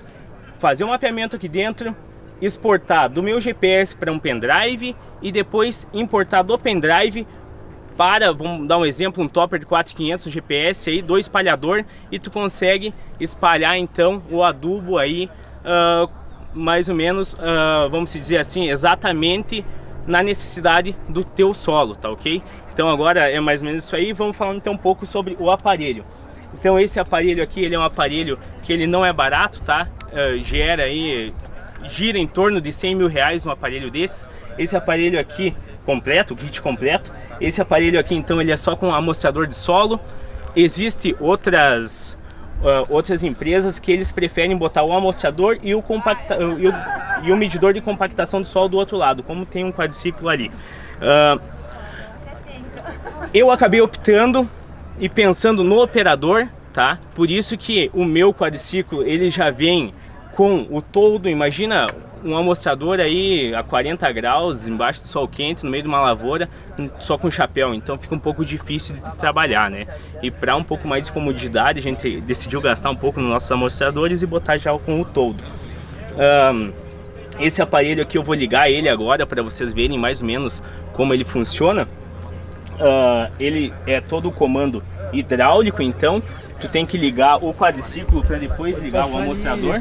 fazer um mapeamento aqui dentro, exportar do meu GPS para um pendrive e depois importar do pendrive para, vamos dar um exemplo, um topper de 4500 GPS aí, 2 espalhador, e tu consegue espalhar então o adubo aí mais ou menos, vamos dizer assim, exatamente na necessidade do teu solo, tá ok? Então agora é mais ou menos isso aí. Vamos falar então um pouco sobre o aparelho. Então esse aparelho aqui, ele é um aparelho que ele não é barato, tá? Gira em torno de 100 mil reais um aparelho desses. Esse aparelho aqui completo, o kit completo. Esse aparelho aqui então ele é só com amostrador de solo. Existem outras empresas que eles preferem botar o amostrador e o medidor de compactação do solo do outro lado, como tem um quadriciclo ali. Eu acabei optando e pensando no operador, tá? Por isso que o meu quadriciclo ele já vem com o toldo. Imagina um amostrador aí a 40 graus, embaixo do sol quente, no meio de uma lavoura, só com chapéu, então fica um pouco difícil de trabalhar, né? E para um pouco mais de comodidade, a gente decidiu gastar um pouco nos nossos amostradores e botar já com o toldo. Esse aparelho aqui eu vou ligar ele agora para vocês verem mais ou menos como ele funciona. Ele é todo o comando hidráulico, então tu tem que ligar o quadriciclo para depois ligar o amostrador.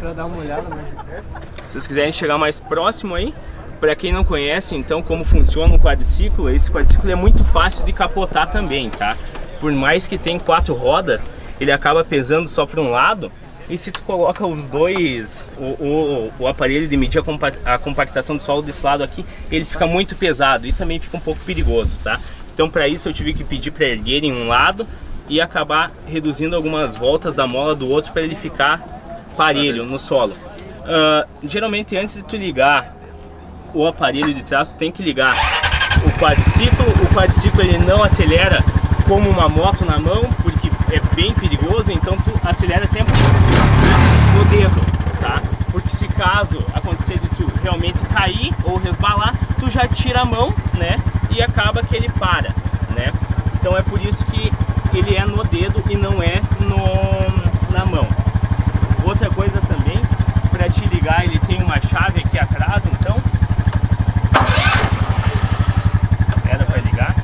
Se vocês quiserem chegar mais próximo aí, para quem não conhece então como funciona um quadriciclo, esse quadriciclo é muito fácil de capotar também, tá? Por mais que tem 4 rodas, ele acaba pesando só para um lado. E se tu coloca os dois, o aparelho de medir a compactação do solo desse lado aqui, ele fica muito pesado e também fica um pouco perigoso, tá? Então para isso eu tive que pedir para erguer em um lado e acabar reduzindo algumas voltas da mola do outro para ele ficar parelho no solo. Geralmente antes de tu ligar o aparelho de trás, tu tem que ligar o quadriciclo. O quadriciclo ele não acelera como uma moto na mão, porque é bem perigoso, então tu acelera sempre no dedo, tá? Porque se caso acontecer de tu realmente cair ou resbalar, tu já tira a mão, né? E acaba que ele para, né? Então é por isso que ele é no dedo e não é na mão. Outra coisa também, para te ligar, ele tem uma chave aqui atrás, então era para ligar.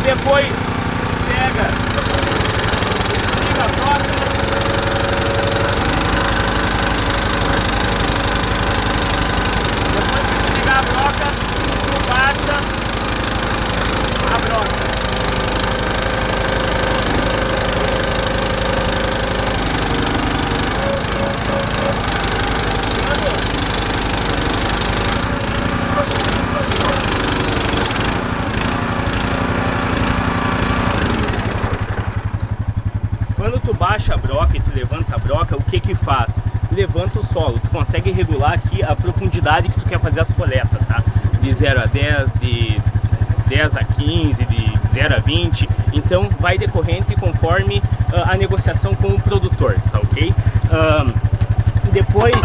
Depois pega, liga a próxima. Depois que ligar a broca, tu baixa a broca. Quando tu baixa a broca e tu levanta a broca, o que que faz? Levanta o solo, tu consegue regular aqui a profundidade que tu quer fazer as coletas, tá? De 0 a 10, de 10 a 15, de 0 a 20, então vai decorrente conforme a negociação com o produtor, tá ok? Depois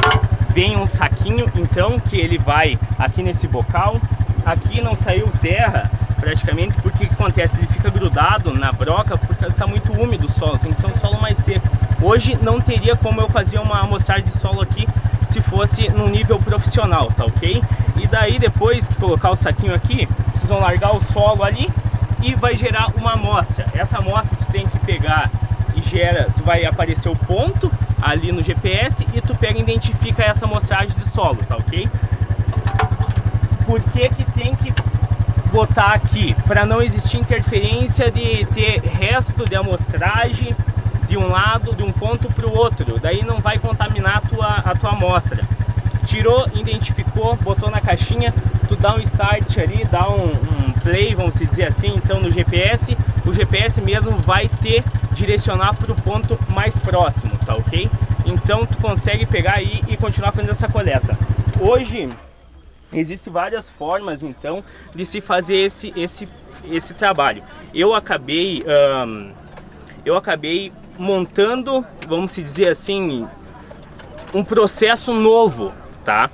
vem um saquinho, então, que ele vai aqui nesse bocal. Aqui não saiu terra praticamente, porque o que acontece? Ele fica grudado na broca porque está muito úmido o solo, tem que ser um solo mais seco. Hoje não teria como eu fazer uma amostragem de solo aqui se fosse num nível profissional, tá ok? E daí depois que colocar o saquinho aqui, vocês vão largar o solo ali e vai gerar uma amostra. Essa amostra tu tem que pegar e gera, tu vai aparecer o ponto ali no GPS e tu pega e identifica essa amostragem de solo, tá ok? Por que que tem que botar aqui? Para não existir interferência de ter resto de amostragem de um lado, de um ponto para o outro, daí não vai contaminar a tua amostra. Tirou, identificou, botou na caixinha, tu dá um start ali, dá um play, vamos dizer assim, então no GPS, o GPS mesmo vai te direcionar para o ponto mais próximo, tá ok? Então tu consegue pegar aí e continuar fazendo essa coleta. Hoje existem várias formas então de se fazer esse trabalho. Eu acabei montando, vamos dizer assim, um processo novo, tá?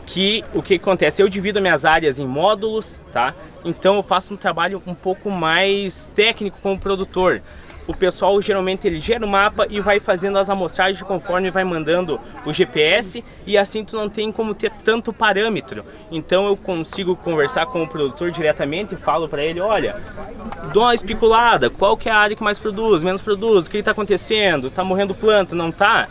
Que o que acontece? Eu divido minhas áreas em módulos, tá? Então eu faço um trabalho um pouco mais técnico com o produtor. O pessoal geralmente ele gera o mapa e vai fazendo as amostragens conforme vai mandando o GPS, e assim tu não tem como ter tanto parâmetro. Então eu consigo conversar com o produtor diretamente e falo para ele, olha, dou uma especulada, qual que é a área que mais produz, menos produz, o que está acontecendo, tá morrendo planta, não tá?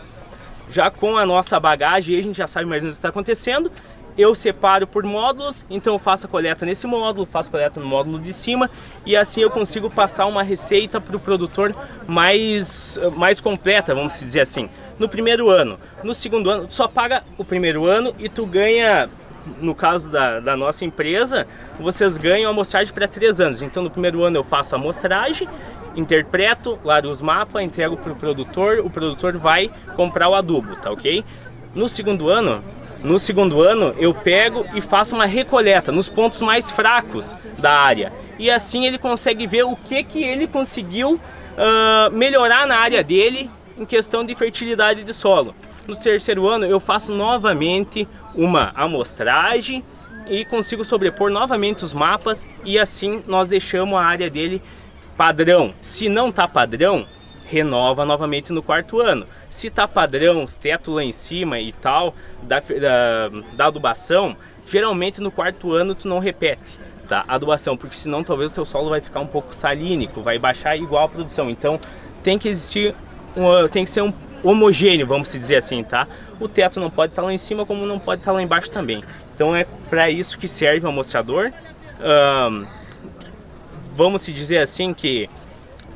Já com a nossa bagagem a gente já sabe mais ou menos o que está acontecendo. Eu separo por módulos, então eu faço a coleta nesse módulo, faço a coleta no módulo de cima, e assim eu consigo passar uma receita para o produtor mais completa, vamos dizer assim. No primeiro ano. No segundo ano, tu só paga o primeiro ano e tu ganha, no caso da nossa empresa, vocês ganham a amostragem para 3 anos. Então no primeiro ano eu faço a amostragem, interpreto, largo os mapas, entrego para o produtor vai comprar o adubo, tá ok? No segundo ano eu pego e faço uma recoleta nos pontos mais fracos da área. E assim ele consegue ver o que ele conseguiu melhorar na área dele em questão de fertilidade de solo. No terceiro ano eu faço novamente uma amostragem e consigo sobrepor novamente os mapas, e assim nós deixamos a área dele padrão. Se não tá padrão, renova novamente no quarto ano. Se tá padrão, os tetos lá em cima e tal, da adubação, geralmente no quarto ano tu não repete, tá, a adubação, porque senão talvez o teu solo vai ficar um pouco salínico, vai baixar igual a produção. Então tem que existir, tem que ser um homogêneo, vamos dizer assim, tá? O teto não pode estar lá em cima, como não pode estar lá embaixo também. Então é para isso que serve o amostrador. Vamos dizer assim que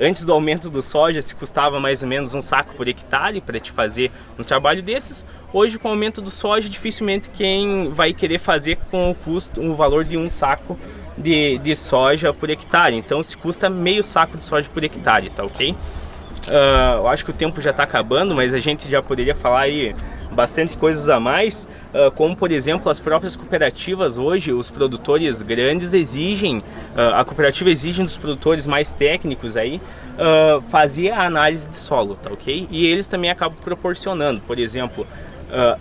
antes do aumento do soja se custava mais ou menos um saco por hectare para te fazer um trabalho desses. Hoje, com o aumento do soja, dificilmente quem vai querer fazer com o valor de um saco de soja por hectare. Então se custa meio saco de soja por hectare, tá ok? Eu acho que o tempo já está acabando, mas a gente já poderia falar aí bastante coisas a mais, como por exemplo as próprias cooperativas hoje, os produtores grandes exigem, a cooperativa exige dos produtores mais técnicos aí, fazer a análise de solo, tá ok? E eles também acabam proporcionando, por exemplo,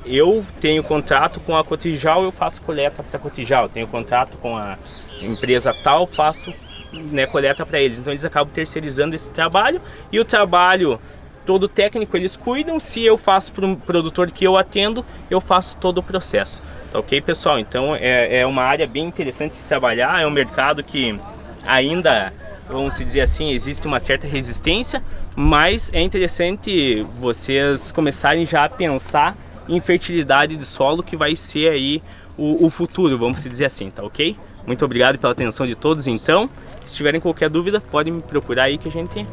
eu tenho contrato com a Cotijal, eu faço coleta para a Cotijal, tenho contrato com a empresa tal, faço, né, coleta para eles, então eles acabam terceirizando esse trabalho, e o trabalho todo técnico eles cuidam. Se eu faço para um produtor que eu atendo, eu faço todo o processo, tá ok, pessoal? Então é uma área bem interessante de se trabalhar, é um mercado que ainda, vamos dizer assim, existe uma certa resistência, mas é interessante vocês começarem já a pensar em fertilidade de solo, que vai ser aí o futuro, vamos dizer assim, tá ok? Muito obrigado pela atenção de todos. Então, se tiverem qualquer dúvida, podem me procurar aí que a gente